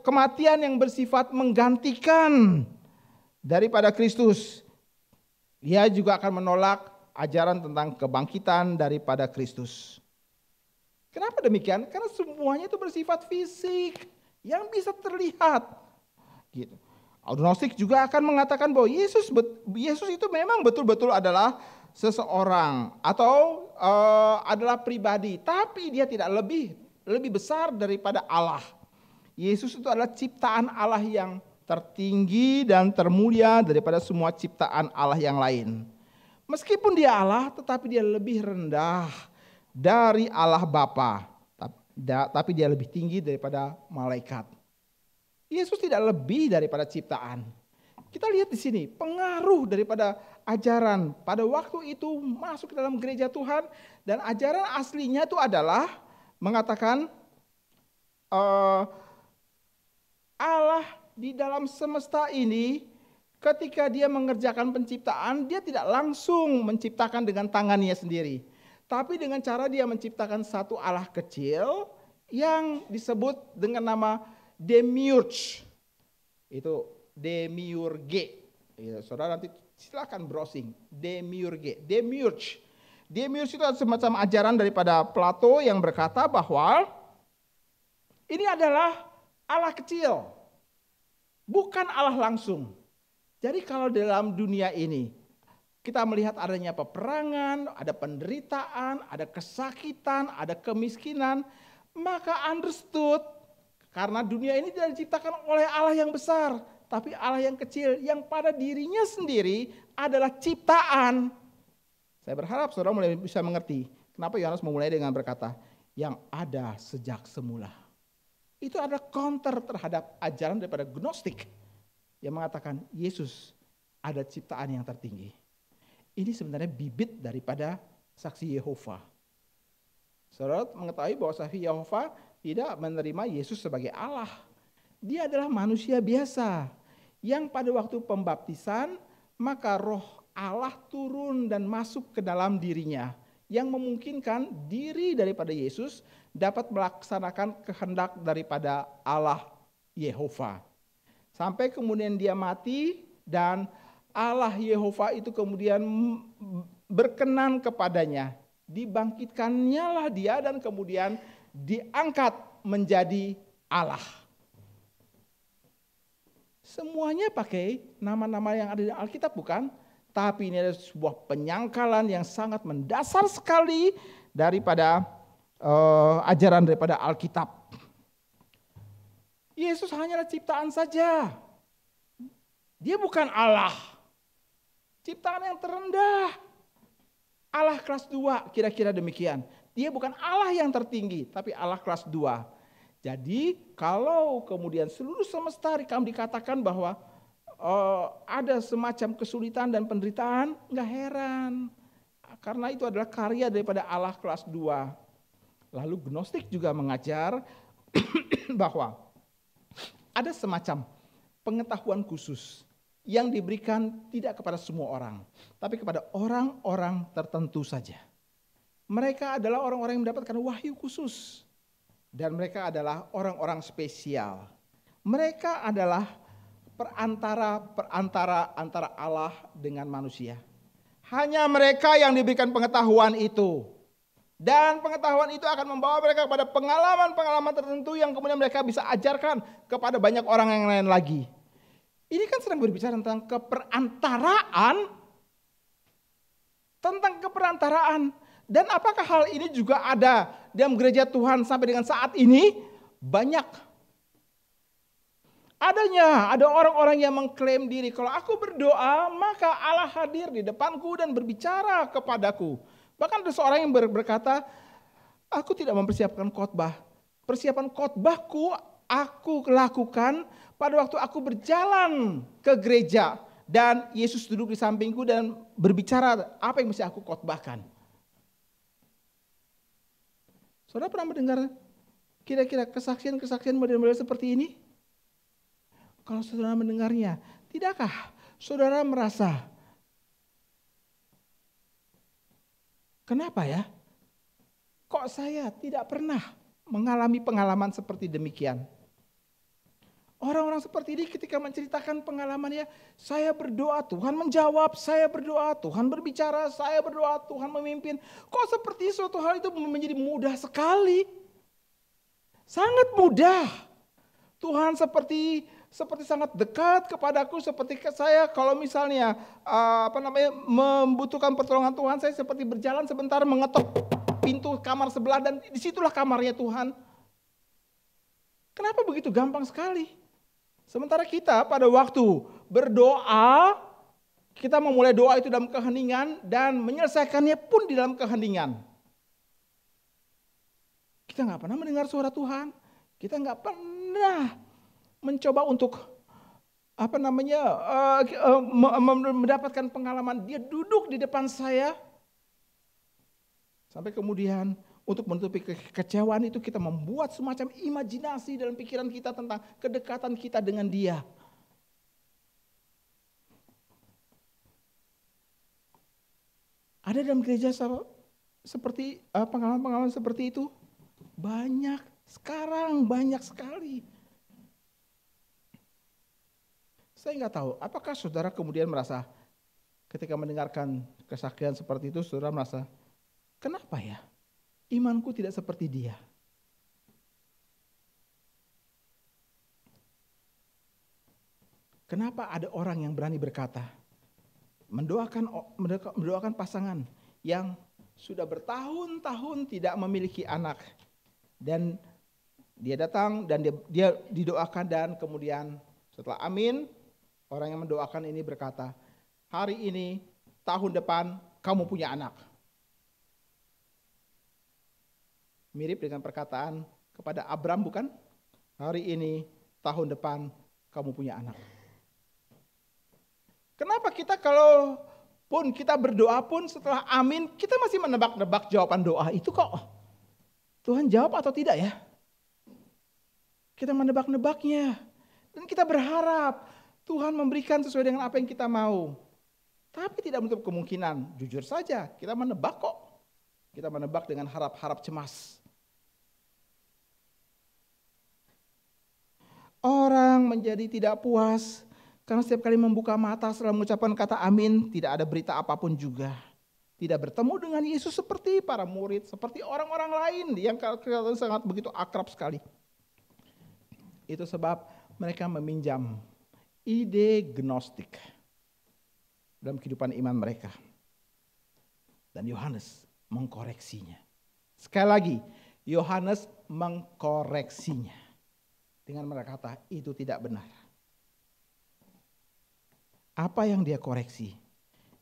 kematian yang bersifat menggantikan daripada Kristus. Dia juga akan menolak ajaran tentang kebangkitan daripada Kristus. Kenapa demikian? Karena semuanya itu bersifat fisik yang bisa terlihat. Gitu. Gnostik juga akan mengatakan bahwa Yesus itu memang betul-betul adalah seseorang atau adalah pribadi, tapi dia tidak lebih besar daripada Allah. Yesus itu adalah ciptaan Allah yang tertinggi dan termulia daripada semua ciptaan Allah yang lain. Meskipun dia Allah, tetapi dia lebih rendah dari Allah Bapa, tapi dia lebih tinggi daripada malaikat. Yesus tidak lebih daripada ciptaan. Kita lihat di sini pengaruh daripada ajaran pada waktu itu masuk ke dalam gereja Tuhan, dan ajaran aslinya itu adalah mengatakan Allah di dalam semesta ini ketika dia mengerjakan penciptaan, dia tidak langsung menciptakan dengan tangannya sendiri. Tapi dengan cara dia menciptakan satu Allah kecil yang disebut dengan nama Demiurge. Itu Demiurge. Ya, saudara nanti silakan browsing. Demiurge. Demiurge itu semacam ajaran daripada Plato yang berkata bahwa ini adalah Allah kecil, bukan Allah langsung. Jadi kalau dalam dunia ini kita melihat adanya peperangan, ada penderitaan, ada kesakitan, ada kemiskinan, maka understood karena dunia ini tidak diciptakan oleh Allah yang besar, tapi Allah yang kecil yang pada dirinya sendiri adalah ciptaan. Saya berharap saudara mulai bisa mengerti kenapa Yohanes memulai dengan berkata yang ada sejak semula. Itu adalah counter terhadap ajaran daripada Gnostik yang mengatakan Yesus ada ciptaan yang tertinggi. Ini sebenarnya bibit daripada saksi Yehova. Saudara mengetahui bahwa saksi Yehova tidak menerima Yesus sebagai Allah. Dia adalah manusia biasa yang pada waktu pembaptisan maka roh Allah turun dan masuk ke dalam dirinya yang memungkinkan diri daripada Yesus dapat melaksanakan kehendak daripada Allah Yehova. Sampai kemudian dia mati dan Allah Yehova itu kemudian berkenan kepadanya. Dibangkitkannya lah dia dan kemudian diangkat menjadi Allah. Semuanya pakai nama-nama yang ada di Alkitab bukan? Tapi ini adalah sebuah penyangkalan yang sangat mendasar sekali daripada ajaran daripada Alkitab. Yesus hanyalah ciptaan saja. Dia bukan Allah. Ciptaan yang terendah. Allah kelas 2, kira-kira demikian. Dia bukan Allah yang tertinggi, tapi Allah kelas 2. Jadi kalau kemudian seluruh semesta dikatakan bahwa ada semacam kesulitan dan penderitaan, enggak heran. Karena itu adalah karya daripada Allah kelas 2. Lalu Gnostik juga mengajar bahwa ada semacam pengetahuan khusus yang diberikan tidak kepada semua orang, tapi kepada orang-orang tertentu saja. Mereka adalah orang-orang yang mendapatkan wahyu khusus. Dan mereka adalah orang-orang spesial. Mereka adalah perantara antara Allah dengan manusia. Hanya mereka yang diberikan pengetahuan itu. Dan pengetahuan itu akan membawa mereka kepada pengalaman-pengalaman tertentu yang kemudian mereka bisa ajarkan kepada banyak orang yang lain lagi. Ini kan sedang berbicara tentang keperantaraan. Tentang keperantaraan. Dan apakah hal ini juga ada dalam gereja Tuhan sampai dengan saat ini? Banyak. Ada orang-orang yang mengklaim diri, kalau aku berdoa maka Allah hadir di depanku dan berbicara kepadaku. Bahkan ada seorang yang berkata, aku tidak mempersiapkan khotbah. Persiapan khotbahku aku lakukan pada waktu aku berjalan ke gereja dan Yesus duduk di sampingku dan berbicara apa yang mesti aku khotbahkan. Saudara pernah mendengar kira-kira kesaksian-kesaksian model-model seperti ini? Kalau saudara mendengarnya, tidakkah saudara merasa, kenapa ya? Kok saya tidak pernah mengalami pengalaman seperti demikian? Orang-orang seperti ini ketika menceritakan pengalamannya, saya berdoa Tuhan menjawab, saya berdoa Tuhan berbicara, saya berdoa Tuhan memimpin. Kok seperti suatu hal itu menjadi mudah sekali? Sangat mudah. Tuhan seperti sangat dekat kepadaku, seperti saya kalau misalnya membutuhkan pertolongan Tuhan, saya seperti berjalan sebentar mengetok pintu kamar sebelah dan disitulah kamarnya Tuhan. Kenapa begitu gampang sekali? Sementara kita pada waktu berdoa, kita memulai doa itu dalam keheningan dan menyelesaikannya pun di dalam keheningan. Kita nggak pernah mendengar suara Tuhan, kita nggak pernah mencoba untuk mendapatkan pengalaman dia duduk di depan saya. Sampai kemudian untuk menutupi kekecewaan itu kita membuat semacam imajinasi dalam pikiran kita tentang kedekatan kita dengan dia. Ada dalam gereja seperti pengalaman-pengalaman seperti itu? Banyak, sekarang banyak sekali. Saya nggak tahu, apakah saudara kemudian merasa ketika mendengarkan kesaksian seperti itu, saudara merasa, kenapa ya? Imanku tidak seperti dia. Kenapa ada orang yang berani berkata, mendoakan pasangan yang sudah bertahun-tahun tidak memiliki anak. Dan dia datang dan dia didoakan dan kemudian setelah amin, orang yang mendoakan ini berkata, hari ini, tahun depan kamu punya anak. Mirip dengan perkataan kepada Abram bukan? Hari ini, tahun depan kamu punya anak. Kenapa kita kalau pun kita berdoa pun setelah amin, kita masih menebak-nebak jawaban doa itu kok? Tuhan jawab atau tidak ya? Kita menebak-nebaknya. Dan kita berharap Tuhan memberikan sesuai dengan apa yang kita mau. Tapi tidak menutup kemungkinan, jujur saja kita menebak kok. Kita menebak dengan harap-harap cemas. Orang menjadi tidak puas karena setiap kali membuka mata setelah mengucapkan kata amin, tidak ada berita apapun juga. Tidak bertemu dengan Yesus seperti para murid, seperti orang-orang lain yang kelihatan sangat begitu akrab sekali. Itu sebab mereka meminjam ide gnostik dalam kehidupan iman mereka. Dan Yohanes mengkoreksinya. Sekali lagi, Yohanes mengkoreksinya. dengan berkata itu tidak benar. Apa yang dia koreksi?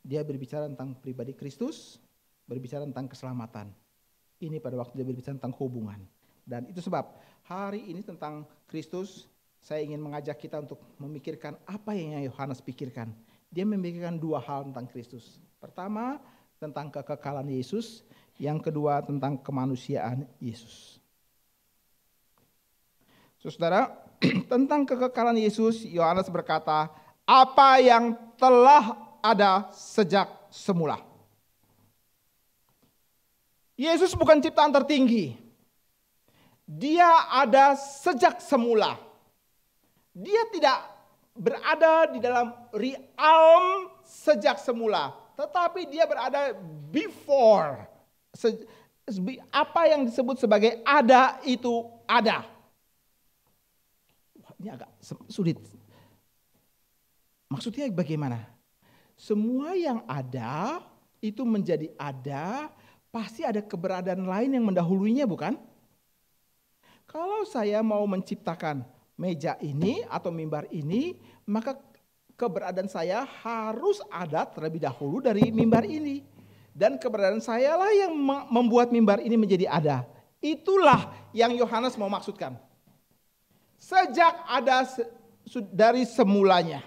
Dia berbicara tentang pribadi Kristus, berbicara tentang keselamatan. Ini pada waktu dia berbicara tentang hubungan. Dan itu sebab hari ini tentang Kristus, saya ingin mengajak kita untuk memikirkan apa yang Yohanes pikirkan. Dia memikirkan dua hal tentang Kristus. Pertama, tentang kekekalan Yesus. Yang kedua, tentang kemanusiaan Yesus. Saudara, tentang kekekalan Yesus, Yohanes berkata, apa yang telah ada sejak semula. Yesus bukan ciptaan tertinggi. Dia ada sejak semula. Dia tidak berada di dalam realm sejak semula, tetapi dia berada before. Apa yang disebut sebagai ada itu ada. Wah, ini agak sulit. Maksudnya bagaimana? Semua yang ada itu menjadi ada, pasti ada keberadaan lain yang mendahuluinya, bukan? Kalau saya mau menciptakan meja ini atau mimbar ini, maka keberadaan saya harus ada terlebih dahulu dari mimbar ini. Dan keberadaan saya lah yang membuat mimbar ini menjadi ada. Itulah yang Yohanes mau maksudkan. Sejak ada dari semulanya.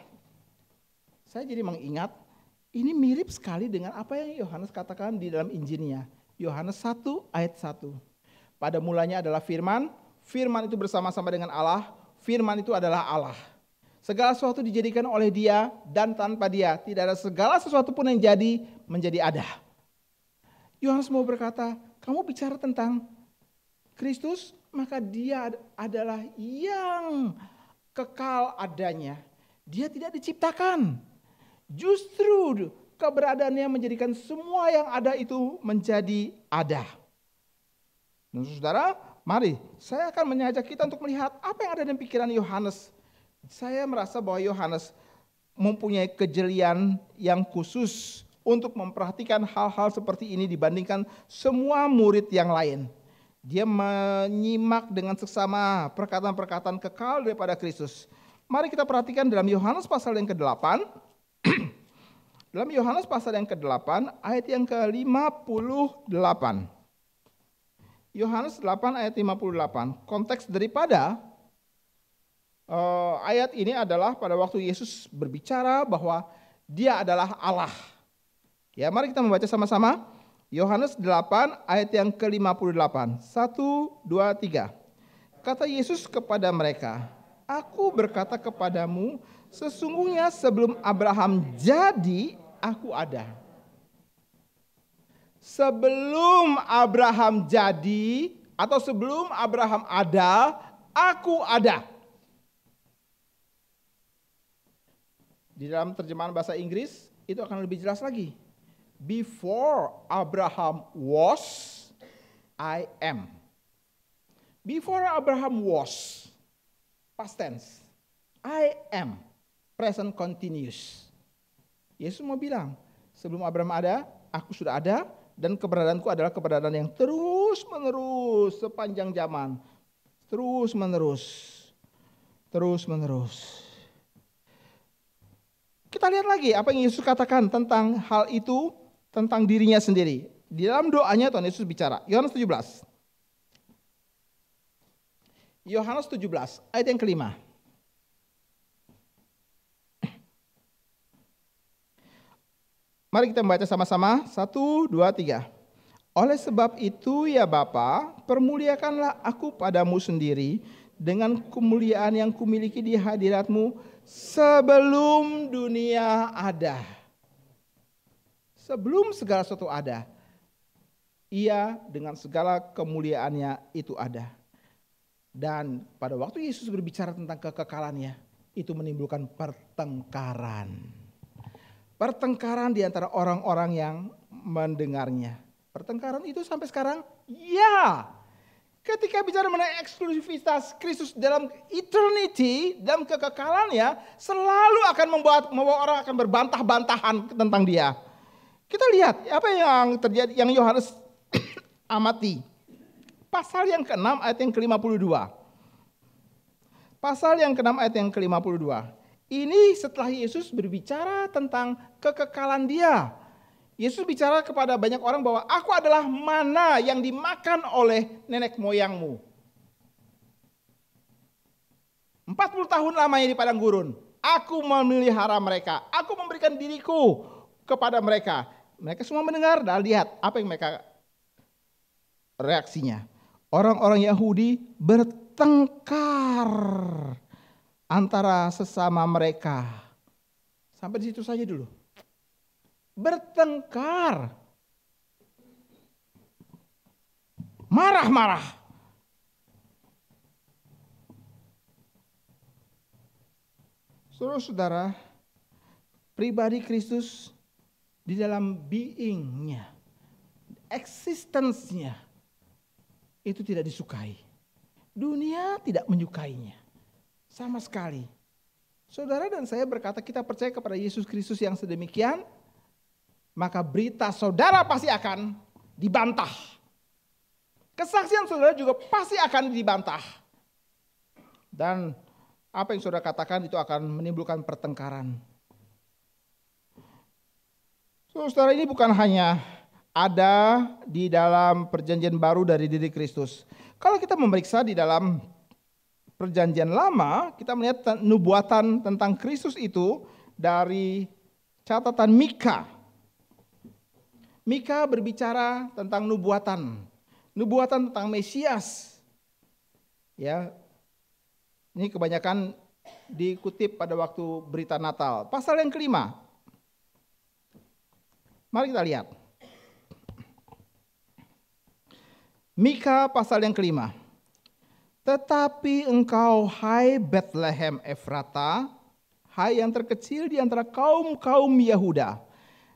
Saya jadi mengingat, ini mirip sekali dengan apa yang Yohanes katakan di dalam Injilnya. Yohanes 1 ayat 1. Pada mulanya adalah firman, firman itu bersama-sama dengan Allah, firman itu adalah Allah. Segala sesuatu dijadikan oleh dia dan tanpa dia. Tidak ada segala sesuatu pun yang menjadi ada. Yohanes mau berkata, kamu bicara tentang Kristus, maka dia adalah yang kekal adanya. Dia tidak diciptakan. Justru keberadaannya menjadikan semua yang ada itu menjadi ada. Nah, saudara, mari saya akan mengajak kita untuk melihat apa yang ada dalam pikiran Yohanes. Saya merasa bahwa Yohanes mempunyai kejelian yang khusus untuk memperhatikan hal-hal seperti ini dibandingkan semua murid yang lain. Dia menyimak dengan seksama perkataan-perkataan kekal daripada Kristus. Mari kita perhatikan dalam Yohanes pasal yang ke-8. Dalam Yohanes pasal yang ke-8 ayat yang ke-58. Yohanes 8 ayat 58. Konteks daripada ayat ini adalah pada waktu Yesus berbicara bahwa dia adalah Allah. Ya, mari kita membaca sama-sama. Yohanes 8 ayat yang ke-58. 1, 2, 3. Kata Yesus kepada mereka, aku berkata kepadamu, sesungguhnya sebelum Abraham jadi, aku ada. Sebelum Abraham jadi, atau sebelum Abraham ada, aku ada. Di dalam terjemahan bahasa Inggris, itu akan lebih jelas lagi. Before Abraham was, I am. Before Abraham was, past tense. I am, present continuous. Yesus mau bilang, sebelum Abraham ada, aku sudah ada, dan keberadaanku adalah keberadaan yang terus menerus sepanjang zaman. Terus menerus. Terus menerus. Kita lihat lagi apa yang Yesus katakan tentang hal itu, tentang dirinya sendiri. Di dalam doanya Tuhan Yesus bicara. Yohanes 17. Yohanes 17, ayat yang ke-5. Mari kita membaca sama-sama. 1, 2, 3. Oleh sebab itu ya Bapa, permuliakanlah aku padamu sendiri dengan kemuliaan yang kumiliki di hadiratmu sebelum dunia ada. Sebelum segala sesuatu ada, ia dengan segala kemuliaannya itu ada. Dan pada waktu Yesus berbicara tentang kekekalannya, itu menimbulkan pertengkaran. Pertengkaran di antara orang-orang yang mendengarnya. Pertengkaran itu sampai sekarang, ya. Ketika bicara mengenai eksklusivitas Kristus dalam eternity, dalam kekekalannya, selalu akan membawa orang akan berbantah-bantahan tentang dia. Kita lihat apa yang terjadi, yang Yohanes amati. Pasal yang ke-6 ayat yang ke-52. Pasal yang ke-6 ayat yang ke-52. Ini setelah Yesus berbicara tentang kekekalan dia. Yesus bicara kepada banyak orang bahwa aku adalah mana yang dimakan oleh nenek moyangmu. 40 tahun lamanya di padang gurun. Aku memelihara mereka. Aku memberikan diriku kepada mereka. Mereka semua mendengar dan lihat apa yang mereka reaksinya. Orang-orang Yahudi bertengkar antara sesama mereka. Sampai di situ saja dulu. Bertengkar. Marah-marah. Saudara-saudara, pribadi Kristus di dalam being-nya, existence-nya, itu tidak disukai. Dunia tidak menyukainya. Sama sekali. Saudara dan saya berkata kita percaya kepada Yesus Kristus yang sedemikian, maka berita saudara pasti akan dibantah. Kesaksian saudara juga pasti akan dibantah. Dan apa yang saudara katakan itu akan menimbulkan pertengkaran. Saudara, ini bukan hanya ada di dalam perjanjian baru dari diri Kristus. Kalau kita memeriksa di dalam perjanjian lama, kita melihat nubuatan tentang Kristus itu dari catatan Mika. Mika berbicara tentang nubuatan tentang Mesias. Ya, ini kebanyakan dikutip pada waktu berita Natal. Pasal yang ke-5. Mari kita lihat. Mika pasal yang ke-5. Tetapi engkau, hai Bethlehem Efrata, hai yang terkecil di antara kaum-kaum Yehuda,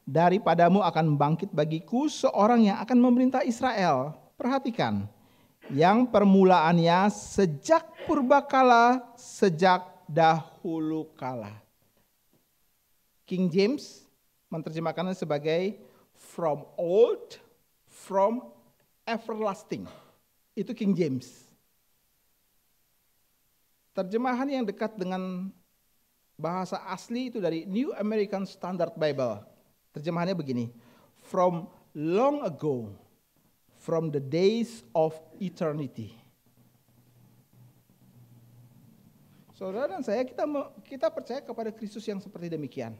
daripadamu akan bangkit bagiku seorang yang akan memerintah Israel. Perhatikan, yang permulaannya sejak purbakala, sejak dahulu kala. King James menerjemahkannya sebagai from old, from everlasting. Itu King James. Terjemahan yang dekat dengan bahasa asli itu dari New American Standard Bible. Terjemahannya begini, from long ago, from the days of eternity. Saudara dan saya, kita percaya kepada Kristus yang seperti demikian.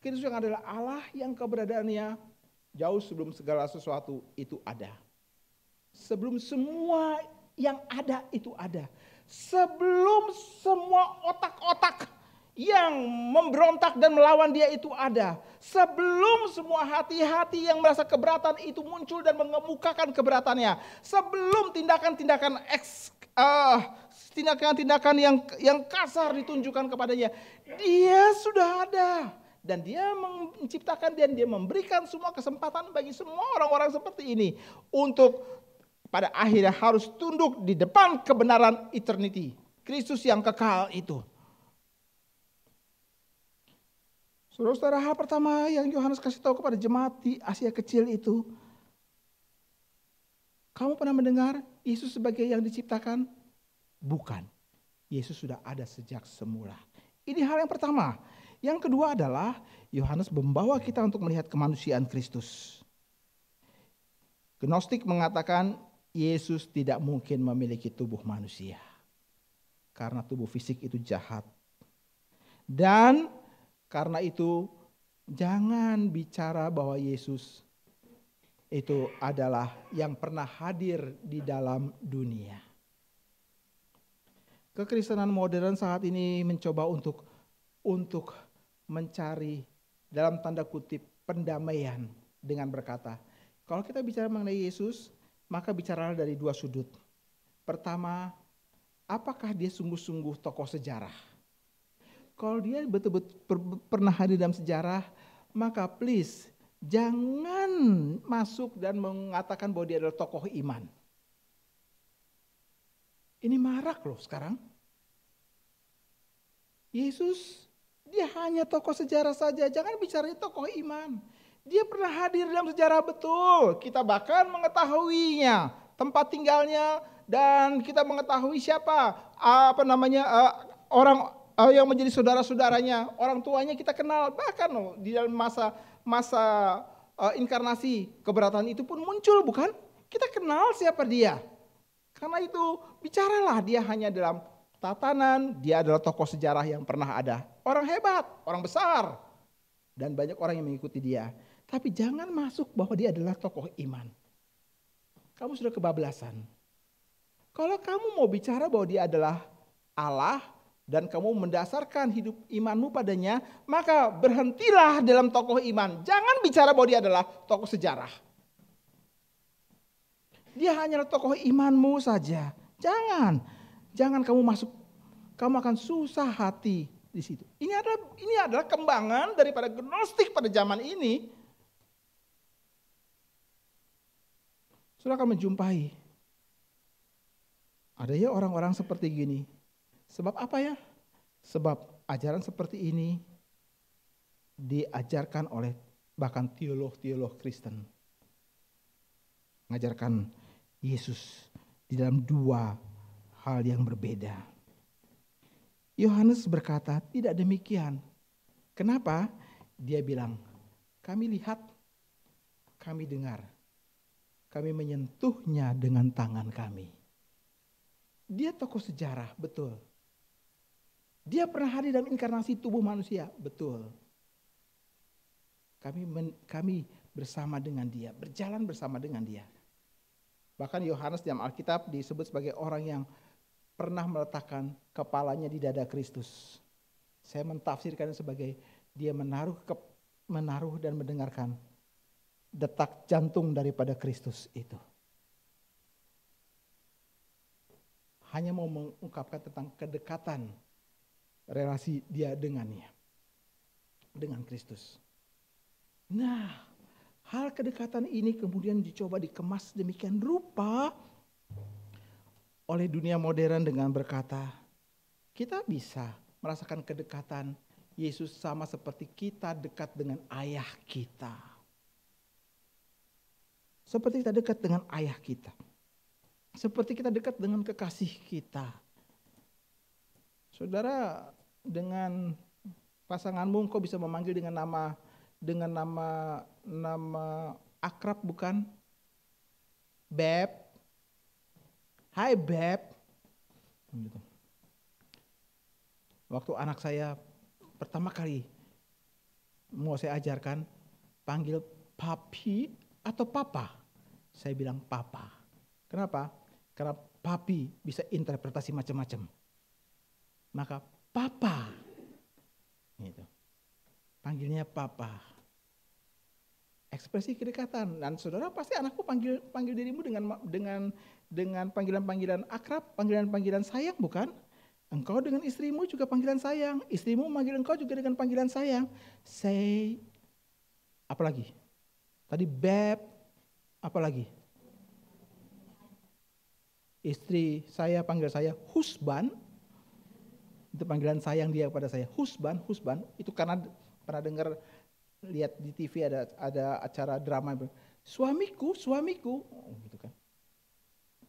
Kristus yang adalah Allah yang keberadaannya jauh sebelum segala sesuatu itu ada. Sebelum semua yang ada itu ada. Sebelum semua otak-otak yang memberontak dan melawan dia itu ada. Sebelum semua hati-hati yang merasa keberatan itu muncul dan mengemukakan keberatannya. Sebelum tindakan-tindakan yang kasar ditunjukkan kepadanya. Dia sudah ada. Dan dia menciptakan dan dia memberikan semua kesempatan bagi semua orang-orang seperti ini. Untuk pada akhirnya harus tunduk di depan kebenaran eternity. Kristus yang kekal itu. Saudara-saudara, hal pertama yang Yohanes kasih tahu kepada jemaat di Asia Kecil itu. Kamu pernah mendengar Yesus sebagai yang diciptakan? Bukan. Yesus sudah ada sejak semula. Ini hal yang pertama. Yang kedua adalah Yohanes membawa kita untuk melihat kemanusiaan Kristus. Gnostik mengatakan Yesus tidak mungkin memiliki tubuh manusia. Karena tubuh fisik itu jahat. Dan karena itu jangan bicara bahwa Yesus itu adalah yang pernah hadir di dalam dunia. Kekristenan modern saat ini mencoba untuk mencari dalam tanda kutip pendamaian dengan berkata, kalau kita bicara mengenai Yesus, maka bicaralah dari dua sudut. Pertama, apakah dia sungguh-sungguh tokoh sejarah? Kalau dia betul-betul pernah hadir dalam sejarah, maka please jangan masuk dan mengatakan bahwa dia adalah tokoh iman. Ini marak loh sekarang. Yesus, dia hanya tokoh sejarah saja, jangan bicara tokoh iman. Dia pernah hadir dalam sejarah betul, kita bahkan mengetahuinya, tempat tinggalnya dan kita mengetahui siapa orang yang menjadi saudara-saudaranya, orang tuanya kita kenal. Bahkan di dalam masa inkarnasi keberatan itu pun muncul, bukan? Kita kenal siapa dia. Karena itu bicaralah, dia hanya dalam tatanan, dia adalah tokoh sejarah yang pernah ada. Orang hebat, orang besar. Dan banyak orang yang mengikuti dia. Tapi jangan masuk bahwa dia adalah tokoh iman. Kamu sudah kebablasan. Kalau kamu mau bicara bahwa dia adalah Allah dan kamu mendasarkan hidup imanmu padanya, maka berhentilah dalam tokoh iman. Jangan bicara bahwa dia adalah tokoh sejarah. Dia hanyalah tokoh imanmu saja. Jangan kamu masuk, kamu akan susah hati di situ. Ini adalah kembangan daripada gnostik pada zaman ini. Sudah akan menjumpai. Ada ya orang-orang seperti gini. Sebab apa ya? Sebab ajaran seperti ini diajarkan oleh bahkan teolog-teolog Kristen. Mengajarkan Yesus di dalam dua hal yang berbeda. Yohanes berkata tidak demikian. Kenapa? Dia bilang, kami lihat, kami dengar, kami menyentuhnya dengan tangan kami. Dia tokoh sejarah, betul. Dia pernah hadir dalam inkarnasi tubuh manusia, betul. Kami bersama dengan dia, berjalan bersama dengan dia. Bahkan Yohanes dalam Alkitab disebut sebagai orang yang pernah meletakkan kepalanya di dada Kristus. Saya mentafsirkannya sebagai dia menaruh dan mendengarkan detak jantung daripada Kristus itu. Hanya mau mengungkapkan tentang kedekatan relasi dia dengannya, dengan Kristus. Nah, hal kedekatan ini kemudian dicoba dikemas demikian rupa oleh dunia modern dengan berkata, kita bisa merasakan kedekatan Yesus sama seperti kita dekat dengan ayah kita. Seperti kita dekat dengan ayah kita. Seperti kita dekat dengan kekasih kita. Saudara, dengan pasanganmu kau bisa memanggil dengan nama akrab, bukan? Beb. Hai Beb. Gitu. Waktu anak saya pertama kali mau saya ajarkan, panggil papi atau papa. Saya bilang papa. Kenapa? Karena papi bisa interpretasi macam-macam. Maka papa. Gitu. Panggilnya papa. Ekspresi kedekatan. Dan saudara pasti anakku panggil dirimu dengan panggilan-panggilan akrab, panggilan-panggilan sayang, bukan? Engkau dengan istrimu juga panggilan sayang. Istrimu memanggil engkau juga dengan panggilan sayang. Say, apa lagi? Tadi beb, apa lagi? Istri saya panggil saya husband. Itu panggilan sayang dia kepada saya. Husband. Itu karena pernah dengar, lihat di TV ada acara drama. Suamiku. Oh, gitu kan.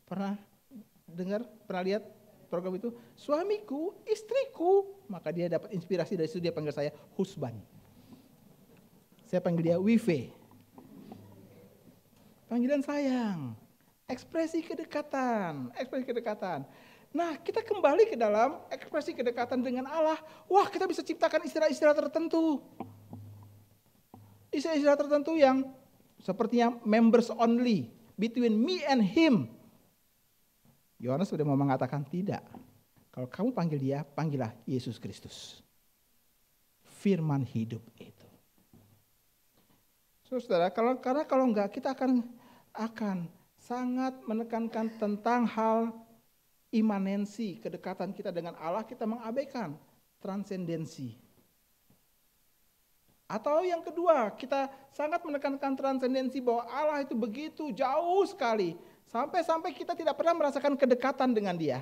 Pernah dengar, pernah lihat program itu? Suamiku, istriku. Maka dia dapat inspirasi dari situ, dia panggil saya husband. Saya panggil dia wife. Panggilan sayang. Ekspresi kedekatan. Nah, kita kembali ke dalam ekspresi kedekatan dengan Allah. Wah, kita bisa ciptakan istilah-istilah tertentu. Istilah-istilah tertentu yang sepertinya members only, between me and him. Yohanes sudah mau mengatakan tidak. Kalau kamu panggil dia, panggillah Yesus Kristus. Firman hidup itu. Saudara, karena kalau enggak kita akan sangat menekankan tentang hal imanensi, kedekatan kita dengan Allah, kita mengabaikan transendensi. Atau yang kedua, kita sangat menekankan transendensi bahwa Allah itu begitu jauh sekali. Sampai-sampai kita tidak pernah merasakan kedekatan dengan dia.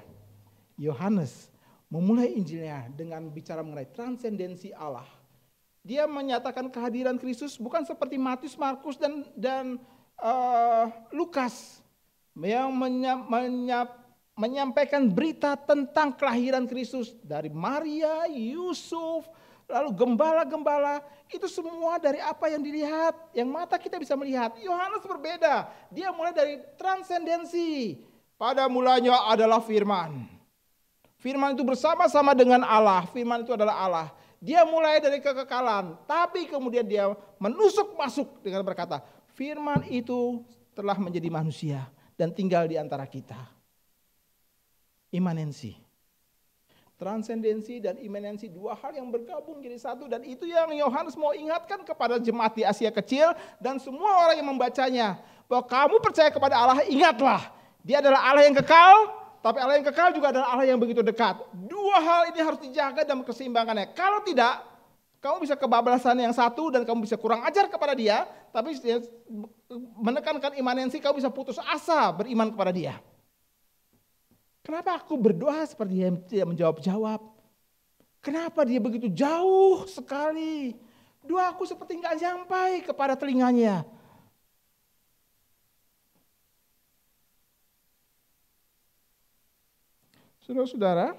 Yohanes memulai Injilnya dengan bicara mengenai transendensi Allah. Dia menyatakan kehadiran Kristus bukan seperti Matius, Markus, dan Lukas yang menyampaikan berita tentang kelahiran Kristus dari Maria, Yusuf, lalu gembala-gembala, itu semua dari apa yang dilihat, yang mata kita bisa melihat. Yohanes berbeda, dia mulai dari transendensi. Pada mulanya adalah firman. Firman itu bersama-sama dengan Allah, firman itu adalah Allah. Dia mulai dari kekekalan, tapi kemudian dia menusuk masuk dengan berkata, firman itu telah menjadi manusia dan tinggal di antara kita. Imanensi. Transendensi dan imanensi, dua hal yang bergabung jadi satu, dan itu yang Yohanes mau ingatkan kepada jemaat di Asia Kecil dan semua orang yang membacanya, bahwa kamu percaya kepada Allah, ingatlah, dia adalah Allah yang kekal, tapi Allah yang kekal juga adalah Allah yang begitu dekat. Dua hal ini harus dijaga dalam keseimbangannya. Kalau tidak, kamu bisa kebablasan yang satu dan kamu bisa kurang ajar kepada dia, tapi menekankan imanensi, kamu bisa putus asa beriman kepada dia. Kenapa aku berdoa seperti dia tidak menjawab-jawab? Kenapa dia begitu jauh sekali? Doaku seperti enggak sampai kepada telinganya. Saudara-saudara,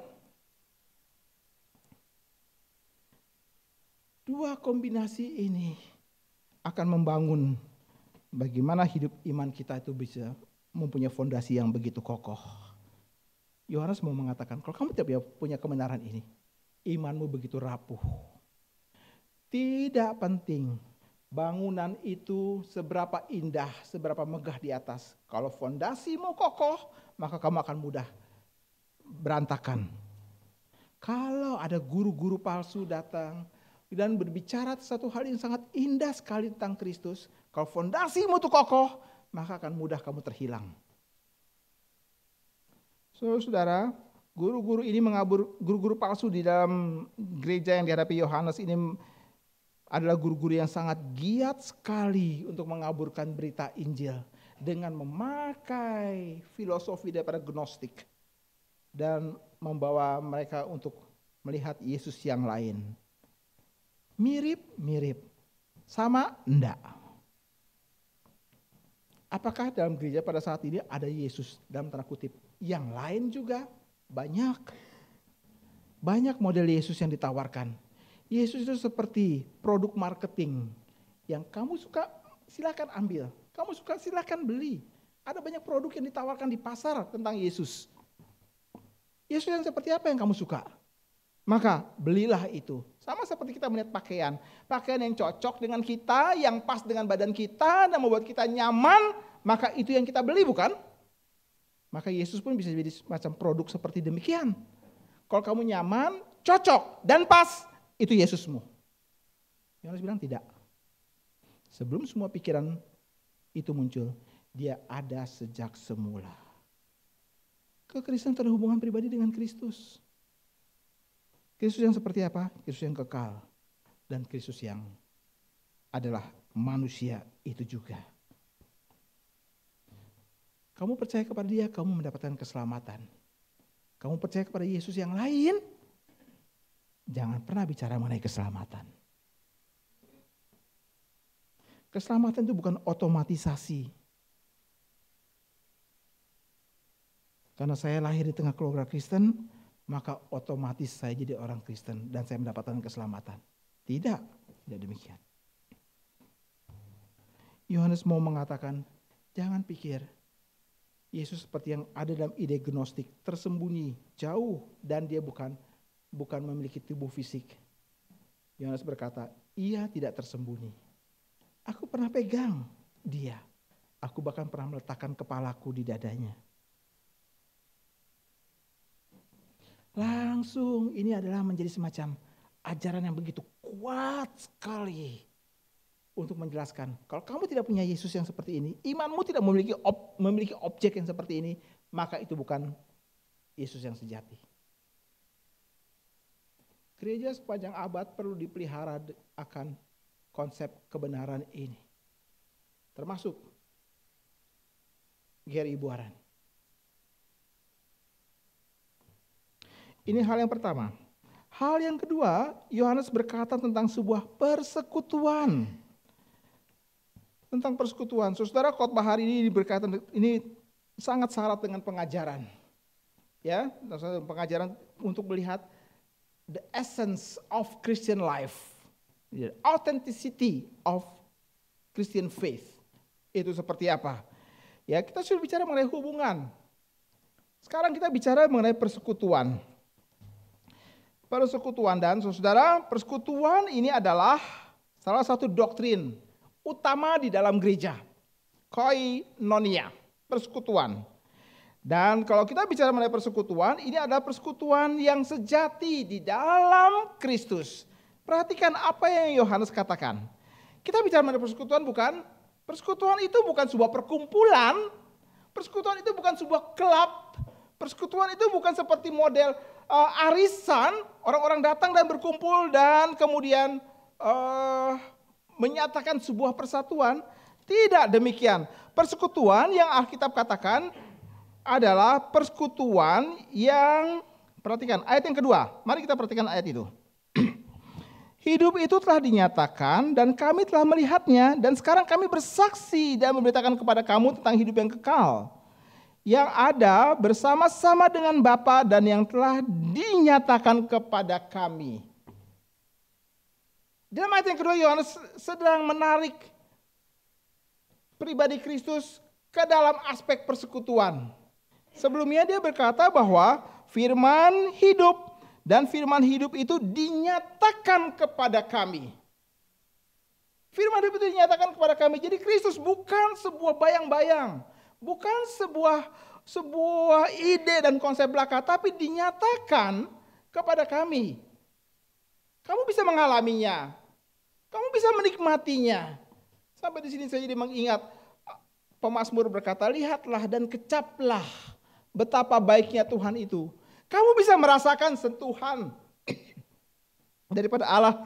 dua kombinasi ini akan membangun bagaimana hidup iman kita itu bisa mempunyai fondasi yang begitu kokoh. Yohanes mau mengatakan, kalau kamu tidak punya kebenaran ini, imanmu begitu rapuh. Tidak penting bangunan itu seberapa indah, seberapa megah di atas. Kalau fondasimu kokoh, maka kamu akan mudah berantakan. Kalau ada guru-guru palsu datang dan berbicara satu hal yang sangat indah sekali tentang Kristus, kalau fondasimu itu kokoh, maka akan mudah kamu terhilang. Saudara, guru-guru ini guru-guru palsu di dalam gereja yang dihadapi Yohanes ini adalah guru-guru yang sangat giat sekali untuk mengaburkan berita Injil dengan memakai filosofi daripada Gnostik dan membawa mereka untuk melihat Yesus yang lain. Mirip-mirip, sama enggak? Apakah dalam gereja pada saat ini ada Yesus dalam tanda kutip? Yang lain juga banyak. Banyak model Yesus yang ditawarkan. Yesus itu seperti produk marketing. Yang kamu suka silakan ambil. Kamu suka silakan beli. Ada banyak produk yang ditawarkan di pasar tentang Yesus. Yesus yang seperti apa yang kamu suka? Maka belilah itu. Sama seperti kita melihat pakaian. Pakaian yang cocok dengan kita, yang pas dengan badan kita, dan membuat kita nyaman, maka itu yang kita beli, bukan? Maka Yesus pun bisa jadi semacam produk seperti demikian. Kalau kamu nyaman, cocok, dan pas, itu Yesusmu. Yohanes bilang tidak. Sebelum semua pikiran itu muncul, dia ada sejak semula. Kekristenan terhubungan pribadi dengan Kristus. Kristus yang seperti apa? Kristus yang kekal. Dan Kristus yang adalah manusia itu juga. Kamu percaya kepada dia, kamu mendapatkan keselamatan. Kamu percaya kepada Yesus yang lain, jangan pernah bicara mengenai keselamatan. Keselamatan itu bukan otomatisasi. Karena saya lahir di tengah keluarga Kristen, maka otomatis saya jadi orang Kristen dan saya mendapatkan keselamatan. Tidak demikian. Yohanes mau mengatakan, jangan pikir Yesus seperti yang ada dalam ide Gnostik, tersembunyi, jauh, dan dia bukan memiliki tubuh fisik. Yohanes berkata, ia tidak tersembunyi. Aku pernah pegang dia. Aku bahkan pernah meletakkan kepalaku di dadanya. Langsung ini adalah menjadi semacam ajaran yang begitu kuat sekali untuk menjelaskan. Kalau kamu tidak punya Yesus yang seperti ini, imanmu tidak memiliki objek yang seperti ini, maka itu bukan Yesus yang sejati. Gereja sepanjang abad perlu dipelihara akan konsep kebenaran ini. Termasuk GRI Buaran. Ini hal yang pertama. Hal yang kedua, Yohanes berkata tentang sebuah persekutuan. Tentang persekutuan. Saudara, khotbah hari ini berkaitan, ini sangat syarat dengan pengajaran. ya, pengajaran untuk melihat the essence of Christian life, the authenticity of Christian faith. Itu seperti apa? Ya, kita sudah bicara mengenai hubungan. Sekarang kita bicara mengenai persekutuan. Persekutuan, dan saudara, persekutuan ini adalah salah satu doktrin utama di dalam gereja. Koinonia, persekutuan. Dan kalau kita bicara mengenai persekutuan, ini adalah persekutuan yang sejati di dalam Kristus. Perhatikan apa yang Yohanes katakan. Kita bicara mengenai persekutuan bukan? Persekutuan itu bukan sebuah perkumpulan. Persekutuan itu bukan sebuah klub. Persekutuan itu bukan seperti model arisan, orang-orang datang dan berkumpul dan kemudian menyatakan sebuah persatuan. Tidak demikian. Persekutuan yang Alkitab katakan adalah persekutuan yang, perhatikan ayat yang kedua. Mari kita perhatikan ayat itu. Hidup itu telah dinyatakan dan kami telah melihatnya, dan sekarang kami bersaksi dan memberitakan kepada kamu tentang hidup yang kekal, yang ada bersama-sama dengan Bapa dan yang telah dinyatakan kepada kami. Dalam ayat yang kedua, Yohanes sedang menarik pribadi Kristus ke dalam aspek persekutuan. Sebelumnya dia berkata bahwa firman hidup, dan firman hidup itu dinyatakan kepada kami. Firman hidup itu dinyatakan kepada kami. Jadi Kristus bukan sebuah bayang-bayang, bukan sebuah ide dan konsep belaka, tapi dinyatakan kepada kami. Kamu bisa mengalaminya, kamu bisa menikmatinya. Sampai di sini saya jadi mengingat pemazmur berkata, lihatlah dan kecaplah betapa baiknya Tuhan itu. Kamu bisa merasakan sentuhan daripada Allah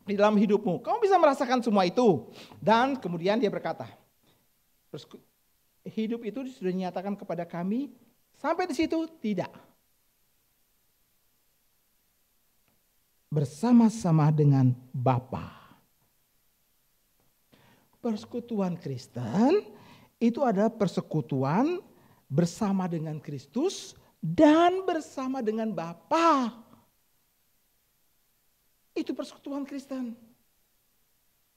di dalam hidupmu. Kamu bisa merasakan semua itu. Dan kemudian dia berkata, hidup itu sudah dinyatakan kepada kami. Sampai di situ tidak. Bersama-sama dengan Bapa. Persekutuan Kristen itu adalah persekutuan bersama dengan Kristus dan bersama dengan Bapa. Itu persekutuan Kristen.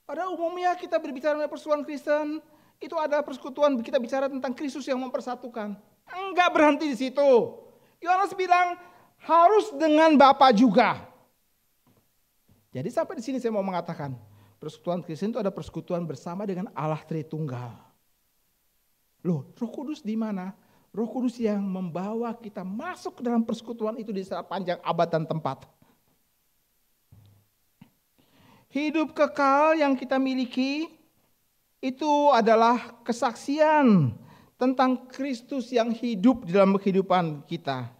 Pada umumnya kita berbicara tentang persekutuan Kristen, itu adalah persekutuan kita bicara tentang Kristus yang mempersatukan. Enggak berhenti di situ. Yohanes bilang harus dengan Bapa juga. Jadi sampai di sini saya mau mengatakan, persekutuan Kristen itu ada persekutuan bersama dengan Allah Tritunggal. Loh, Roh Kudus di mana? Roh Kudus yang membawa kita masuk ke dalam persekutuan itu di sepanjang abad dan tempat. Hidup kekal yang kita miliki itu adalah kesaksian tentang Kristus yang hidup di dalam kehidupan kita.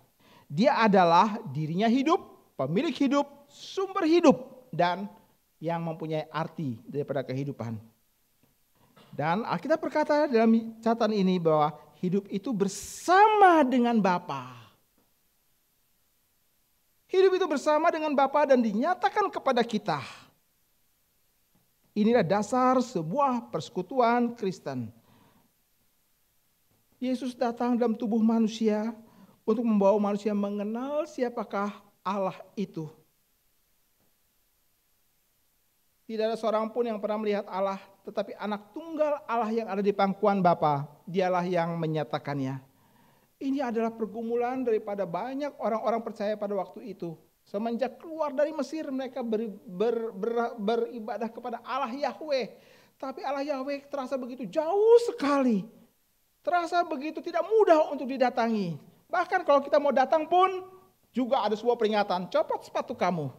Dia adalah dirinya hidup, pemilik hidup, sumber hidup, dan yang mempunyai arti daripada kehidupan. Dan Alkitab berkata dalam catatan ini bahwa hidup itu bersama dengan Bapa. Hidup itu bersama dengan Bapa dan dinyatakan kepada kita. Inilah dasar sebuah persekutuan Kristen. Yesus datang dalam tubuh manusia untuk membawa manusia mengenal siapakah Allah itu. Tidak ada seorang pun yang pernah melihat Allah, tetapi anak tunggal Allah yang ada di pangkuan Bapa, dialah yang menyatakannya. Ini adalah pergumulan daripada banyak orang-orang percaya pada waktu itu. Semenjak keluar dari Mesir, mereka beribadah kepada Allah Yahweh. Tapi Allah Yahweh terasa begitu jauh sekali. Terasa begitu tidak mudah untuk didatangi. Bahkan kalau kita mau datang pun, juga ada sebuah peringatan, copot sepatu kamu.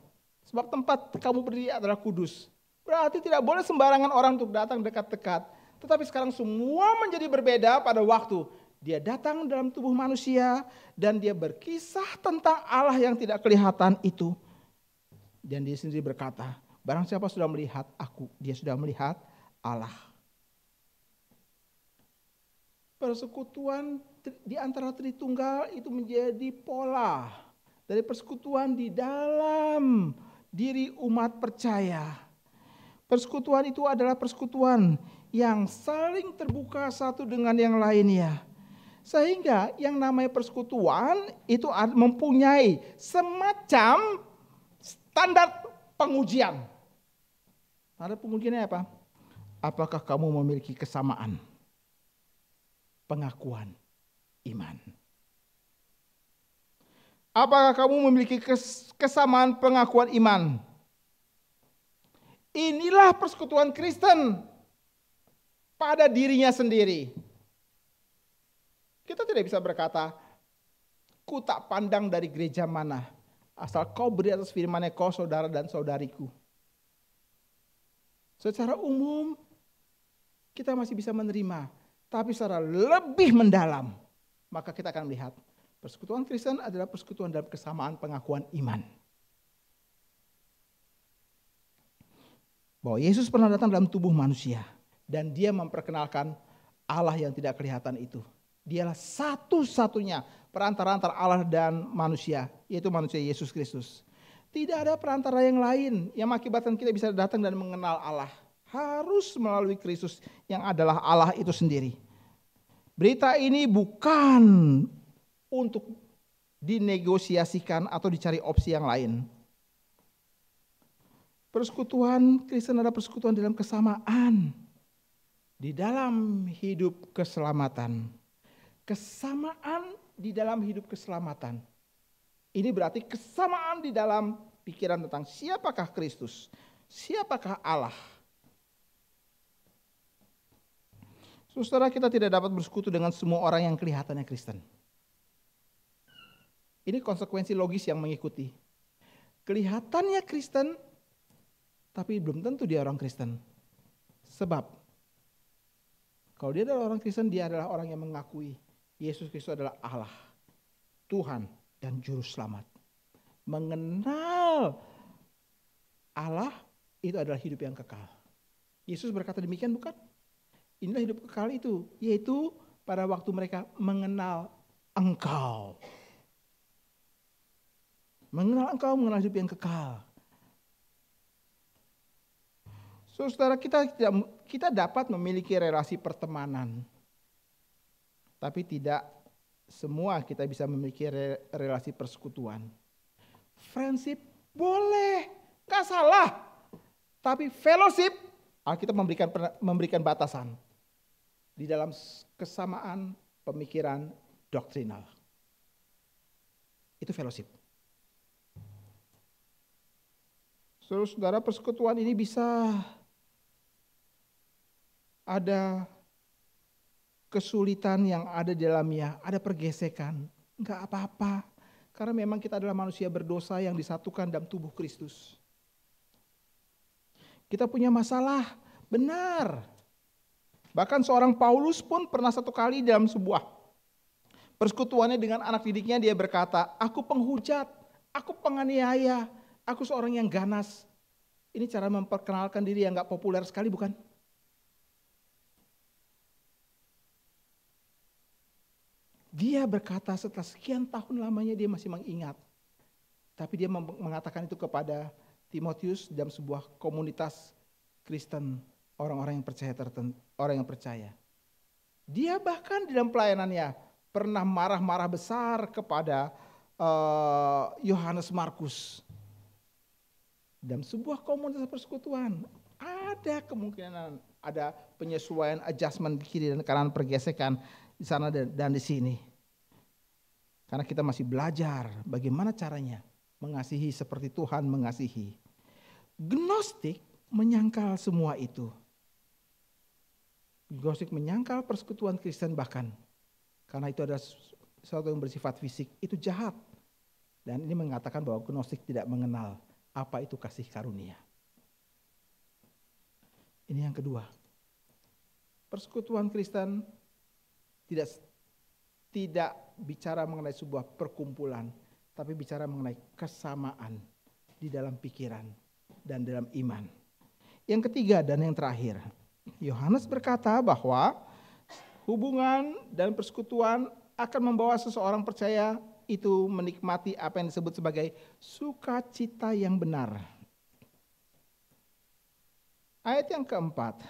Sebab tempat kamu berdiri adalah kudus. Berarti tidak boleh sembarangan orang untuk datang dekat-dekat. Tetapi sekarang semua menjadi berbeda pada waktu. Dia datang dalam tubuh manusia dan dia berkisah tentang Allah yang tidak kelihatan itu. Dan dia sendiri berkata, barang siapa sudah melihat aku, dia sudah melihat Allah. Persekutuan di antara Tritunggal itu menjadi pola dari persekutuan di dalam diri umat percaya. Persekutuan itu adalah persekutuan yang saling terbuka satu dengan yang lainnya. Sehingga yang namanya persekutuan itu mempunyai semacam standar pengujian. Standar pengujiannya apa? Apakah kamu memiliki kesamaan pengakuan iman? Apakah kamu memiliki kesamaan pengakuan iman? Inilah persekutuan Kristen pada dirinya sendiri. Kita tidak bisa berkata, ku tak pandang dari gereja mana, asal kau beri atas firman-Nya kau saudara dan saudariku. Secara umum kita masih bisa menerima, tapi secara lebih mendalam maka kita akan melihat persekutuan Kristen adalah persekutuan dalam kesamaan pengakuan iman. Bahwa Yesus pernah datang dalam tubuh manusia dan dia memperkenalkan Allah yang tidak kelihatan itu. Dialah satu-satunya perantara antara Allah dan manusia, yaitu manusia Yesus Kristus. Tidak ada perantara yang lain yang mengakibatkan kita bisa datang dan mengenal Allah. Harus melalui Kristus yang adalah Allah itu sendiri. Berita ini bukan untuk dinegosiasikan atau dicari opsi yang lain. Persekutuan Kristen adalah persekutuan dalam kesamaan. Di dalam hidup keselamatan. Kesamaan di dalam hidup keselamatan. Ini berarti kesamaan di dalam pikiran tentang siapakah Kristus, siapakah Allah. Saudara, kita tidak dapat bersekutu dengan semua orang yang kelihatannya Kristen. Ini konsekuensi logis yang mengikuti. Kelihatannya Kristen, tapi belum tentu dia orang Kristen. Sebab, kalau dia adalah orang Kristen, dia adalah orang yang mengakui Yesus Kristus adalah Allah, Tuhan dan Juru Selamat. Mengenal Allah itu adalah hidup yang kekal. Yesus berkata demikian bukan? Inilah hidup kekal itu, yaitu pada waktu mereka mengenal Engkau. Mengenal Engkau, mengenal hidup yang kekal. Saudara, kita dapat memiliki relasi pertemanan. Tapi tidak semua kita bisa memiliki relasi persekutuan. Friendship boleh, gak salah. Tapi fellowship, Alkitab memberikan batasan. Di dalam kesamaan pemikiran doktrinal. Itu fellowship. Saudara, persekutuan ini bisa ada kesulitan yang ada di dalamnya, ada pergesekan. Enggak apa-apa, karena memang kita adalah manusia berdosa yang disatukan dalam tubuh Kristus. Kita punya masalah, benar. Bahkan seorang Paulus pun pernah satu kali dalam sebuah persekutuannya dengan anak didiknya, dia berkata, aku penghujat, aku penganiaya, aku seorang yang ganas. Ini cara memperkenalkan diri yang gak populer sekali bukan? Dia berkata setelah sekian tahun lamanya dia masih mengingat. Tapi dia mengatakan itu kepada Timotius dalam sebuah komunitas Kristen, orang-orang yang percaya. Dia bahkan di dalam pelayanannya pernah marah-marah besar kepada Yohanes Markus. Dalam sebuah komunitas persekutuan ada kemungkinan ada penyesuaian, adjustment di kiri dan kanan, pergesekan di sana dan di sini. Karena kita masih belajar bagaimana caranya mengasihi seperti Tuhan mengasihi. Gnostik menyangkal semua itu. Gnostik menyangkal persekutuan Kristen bahkan. Karena itu adalah sesuatu yang bersifat fisik, itu jahat. Dan ini mengatakan bahwa Gnostik tidak mengenal apa itu kasih karunia. Ini yang kedua. Persekutuan Kristen tidak bicara mengenai sebuah perkumpulan, tapi bicara mengenai kesamaan di dalam pikiran dan dalam iman. Yang ketiga dan yang terakhir, Yohanes berkata bahwa hubungan dan persekutuan akan membawa seseorang percaya itu menikmati apa yang disebut sebagai sukacita yang benar. Ayat yang keempat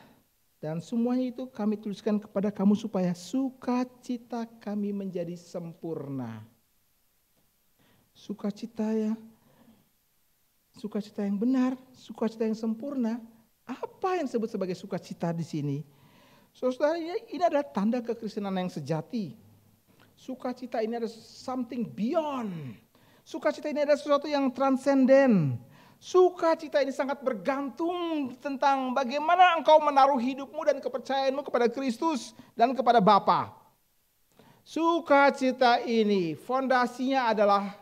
Dan semuanya itu kami tuliskan kepada kamu supaya sukacita kami menjadi sempurna. Sukacita yang benar, sukacita yang sempurna. Apa yang disebut sebagai sukacita di sini? Saudara, ini adalah tanda kekristenan yang sejati. Sukacita ini adalah something beyond. Sukacita ini adalah sesuatu yang transenden. Sukacita ini sangat bergantung tentang bagaimana engkau menaruh hidupmu dan kepercayaanmu kepada Kristus dan kepada Bapa. Sukacita ini fondasinya adalah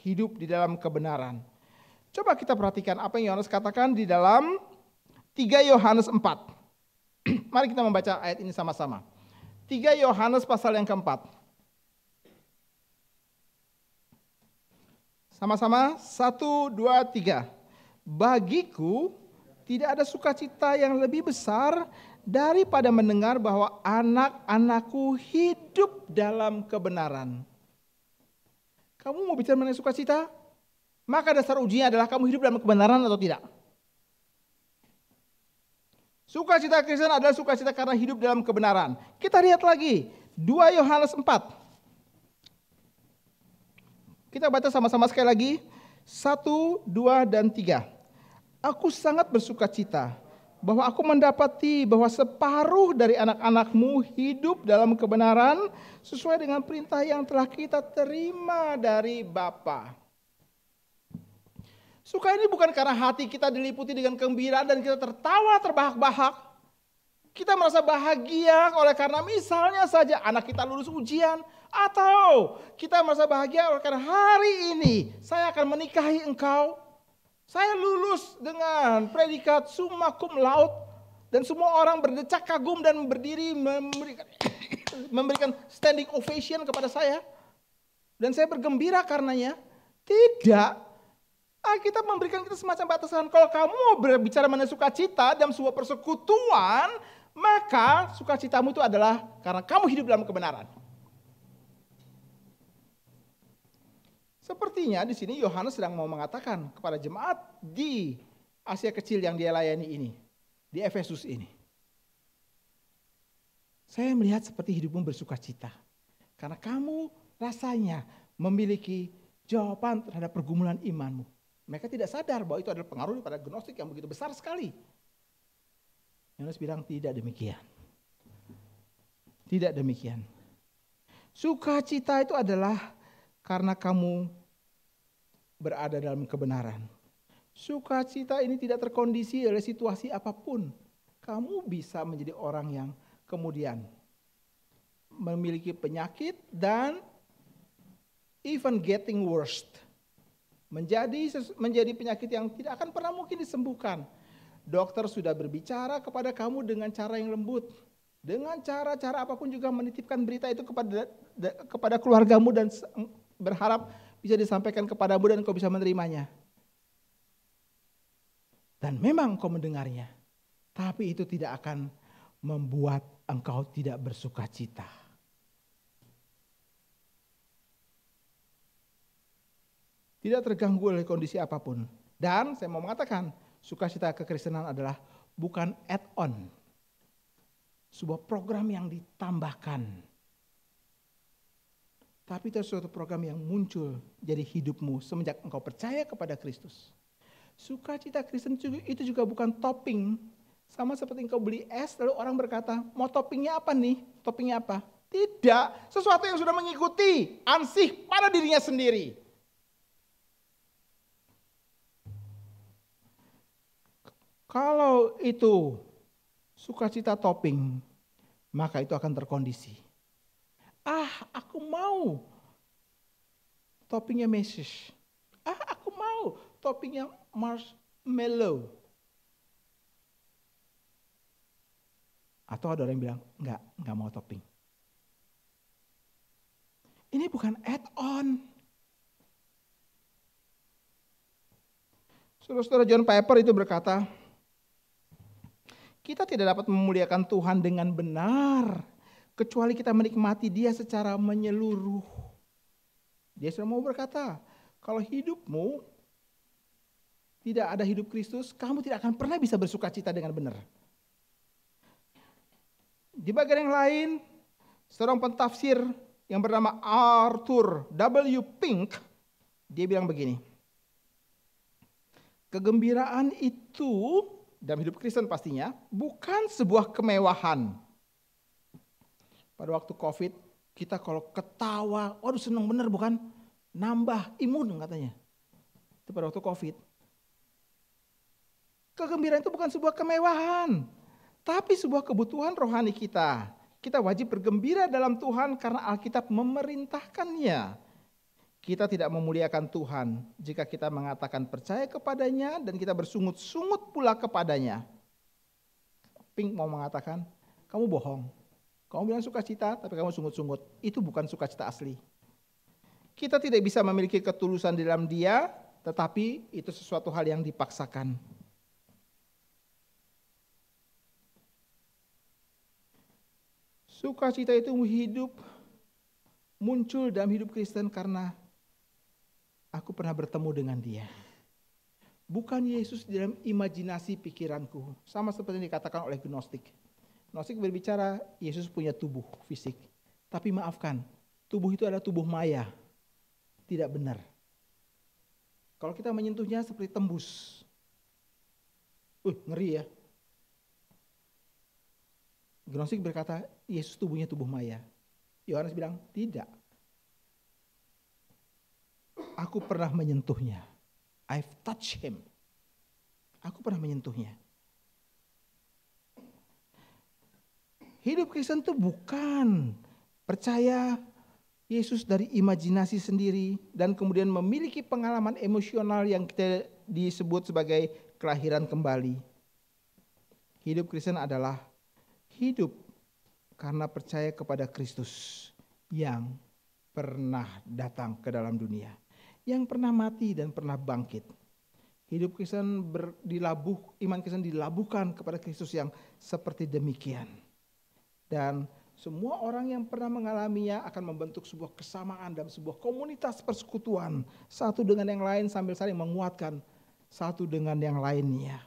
hidup di dalam kebenaran. Coba kita perhatikan apa yang Yohanes katakan di dalam 3 Yohanes 4. Mari kita membaca ayat ini sama-sama. 3 Yohanes pasal yang keempat. Sama-sama, 1, 2, 3. Bagiku tidak ada sukacita yang lebih besar daripada mendengar bahwa anak-anakku hidup dalam kebenaran. Kamu mau bicara mengenai sukacita? Maka dasar ujinya adalah kamu hidup dalam kebenaran atau tidak. Sukacita Kristen adalah sukacita karena hidup dalam kebenaran. Kita lihat lagi, 2 Yohanes 4. Kita baca sama-sama sekali lagi. 1, 2, dan 3. Aku sangat bersukacita bahwa aku mendapati bahwa separuh dari anak-anakmu hidup dalam kebenaran sesuai dengan perintah yang telah kita terima dari Bapa. Suka ini bukan karena hati kita diliputi dengan gembira dan kita tertawa terbahak-bahak. Kita merasa bahagia oleh karena misalnya saja anak kita lulus ujian. Atau kita merasa bahagia oleh karena hari ini saya akan menikahi engkau. Saya lulus dengan predikat summa cum laude. Dan semua orang berdecak kagum dan berdiri memberikan standing ovation kepada saya. Dan saya bergembira karenanya. Tidak. Kita memberikan kita semacam batasan. Kalau kamu mau berbicara mengenai sukacita dalam sebuah persekutuan, maka sukacitamu itu adalah karena kamu hidup dalam kebenaran. Sepertinya di sini Yohanes sedang mau mengatakan kepada jemaat di Asia Kecil yang dia layani ini, di Efesus ini. Saya melihat seperti hidupmu bersukacita. Karena kamu rasanya memiliki jawaban terhadap pergumulan imanmu. Mereka tidak sadar bahwa itu adalah pengaruh pada gnostik yang begitu besar sekali. Yohanes bilang tidak demikian. Tidak demikian. Sukacita itu adalah karena kamu berada dalam kebenaran. Sukacita ini tidak terkondisi oleh situasi apapun. Kamu bisa menjadi orang yang kemudian memiliki penyakit dan even getting worse. Menjadi penyakit yang tidak akan pernah mungkin disembuhkan. Dokter sudah berbicara kepada kamu dengan cara yang lembut. Dengan cara-cara apapun juga menitipkan berita itu kepada keluargamu dan berharap bisa disampaikan kepadamu dan kau bisa menerimanya. Dan memang kau mendengarnya. Tapi itu tidak akan membuat engkau tidak bersukacita. Tidak terganggu oleh kondisi apapun. Dan saya mau mengatakan, sukacita kekristenan adalah bukan add-on. Sebuah program yang ditambahkan. Tapi itu suatu program yang muncul jadi hidupmu semenjak engkau percaya kepada Kristus. Sukacita Kristen itu juga bukan topping. Sama seperti engkau beli es lalu orang berkata, mau toppingnya apa nih? Toppingnya apa? Tidak, sesuatu yang sudah mengikuti ansih pada dirinya sendiri. Kalau itu sukacita topping, maka itu akan terkondisi. Aku mau toppingnya mesis. Aku mau toppingnya marshmallow. Atau ada orang yang bilang, enggak mau topping. Ini bukan add-on. Saudara-saudara, John Piper itu berkata, kita tidak dapat memuliakan Tuhan dengan benar kecuali kita menikmati Dia secara menyeluruh. Dia sudah mau berkata, kalau hidupmu tidak ada hidup Kristus, kamu tidak akan pernah bisa bersukacita dengan benar. Di bagian yang lain, seorang pentafsir yang bernama Arthur W. Pink, dia bilang begini, kegembiraan itu dalam hidup Kristen pastinya bukan sebuah kemewahan. Pada waktu COVID, kita kalau ketawa, waduh senang bener bukan? Nambah imun katanya. Itu pada waktu COVID. Kegembiraan itu bukan sebuah kemewahan, tapi sebuah kebutuhan rohani kita. Kita wajib bergembira dalam Tuhan karena Alkitab memerintahkannya. Kita tidak memuliakan Tuhan jika kita mengatakan percaya kepadanya dan kita bersungut-sungut pula kepadanya. Pink mau mengatakan, kamu bohong. Kamu bilang sukacita tapi kamu sungut-sungut. Itu bukan sukacita asli. Kita tidak bisa memiliki ketulusan di dalam Dia, tetapi itu sesuatu hal yang dipaksakan. Sukacita itu muncul dalam hidup Kristen karena aku pernah bertemu dengan Dia. Bukan Yesus di dalam imajinasi pikiranku. Sama seperti yang dikatakan oleh Gnostik. Gnostik berbicara Yesus punya tubuh fisik. Tapi maafkan, tubuh itu adalah tubuh maya. Tidak benar. Kalau kita menyentuhnya seperti tembus. Ngeri ya. Gnostik berkata, Yesus tubuhnya tubuh maya. Yohanes bilang, tidak. Aku pernah menyentuhnya. I've touched him. Aku pernah menyentuhnya. Hidup Kristen itu bukan percaya Yesus dari imajinasi sendiri dan kemudian memiliki pengalaman emosional yang kita disebut sebagai kelahiran kembali. Hidup Kristen adalah hidup karena percaya kepada Kristus yang pernah datang ke dalam dunia, yang pernah mati dan pernah bangkit. Hidup Kristen iman Kristen dilabuhkan kepada Kristus yang seperti demikian. Dan semua orang yang pernah mengalaminya akan membentuk sebuah kesamaan dan sebuah komunitas persekutuan satu dengan yang lain sambil saling menguatkan satu dengan yang lainnya.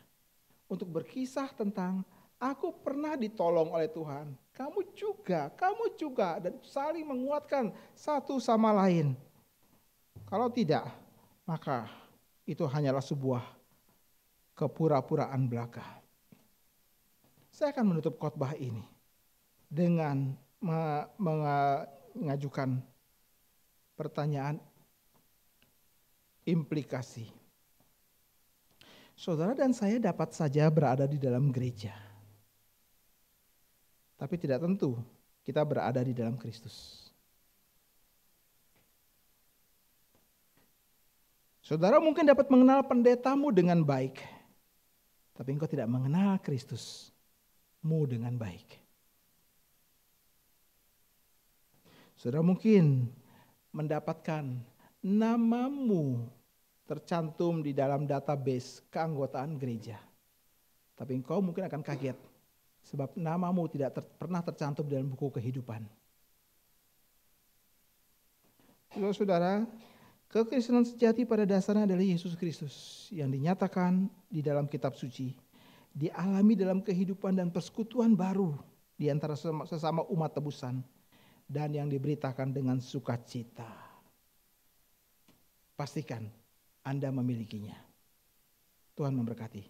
Untuk berkisah tentang aku pernah ditolong oleh Tuhan, kamu juga, dan saling menguatkan satu sama lain. Kalau tidak, maka itu hanyalah sebuah kepura-puraan belaka. Saya akan menutup khotbah ini dengan mengajukan pertanyaan implikasi. Saudara dan saya dapat saja berada di dalam gereja, tapi tidak tentu kita berada di dalam Kristus. Saudara mungkin dapat mengenal pendetamu dengan baik, tapi engkau tidak mengenal Kristusmu dengan baik. Saudara mungkin mendapatkan namamu tercantum di dalam database keanggotaan gereja, tapi engkau mungkin akan kaget sebab namamu tidak pernah tercantum dalam buku kehidupan. Saudara, kekristenan sejati pada dasarnya adalah Yesus Kristus yang dinyatakan di dalam kitab suci, dialami dalam kehidupan dan persekutuan baru di antara sesama umat tebusan, dan yang diberitakan dengan sukacita. Pastikan Anda memilikinya. Tuhan memberkati.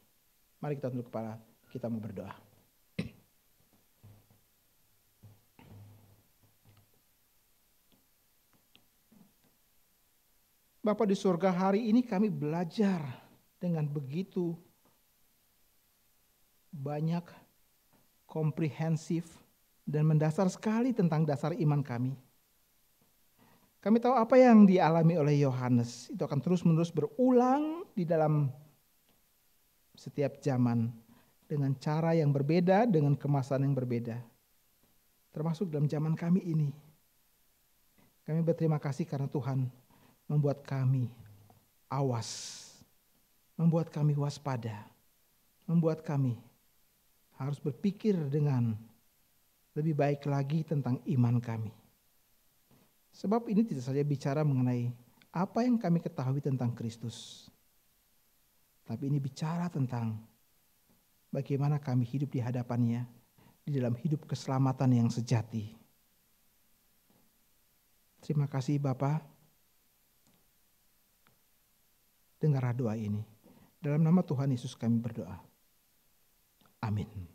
Mari kita tunduk kepala, kita mau berdoa. Bapa di surga, hari ini kami belajar dengan begitu banyak, komprehensif, dan mendasar sekali tentang dasar iman kami. Kami tahu apa yang dialami oleh Yohanes itu akan terus-menerus berulang di dalam setiap zaman dengan cara yang berbeda, dengan kemasan yang berbeda. Termasuk dalam zaman kami ini. Kami berterima kasih karena Tuhan membuat kami awas, membuat kami waspada, membuat kami harus berpikir dengan lebih baik lagi tentang iman kami. Sebab ini tidak saja bicara mengenai apa yang kami ketahui tentang Kristus, tapi ini bicara tentang bagaimana kami hidup di hadapannya di dalam hidup keselamatan yang sejati. Terima kasih Bapa. Dengarlah doa ini. Dalam nama Tuhan Yesus kami berdoa. Amin.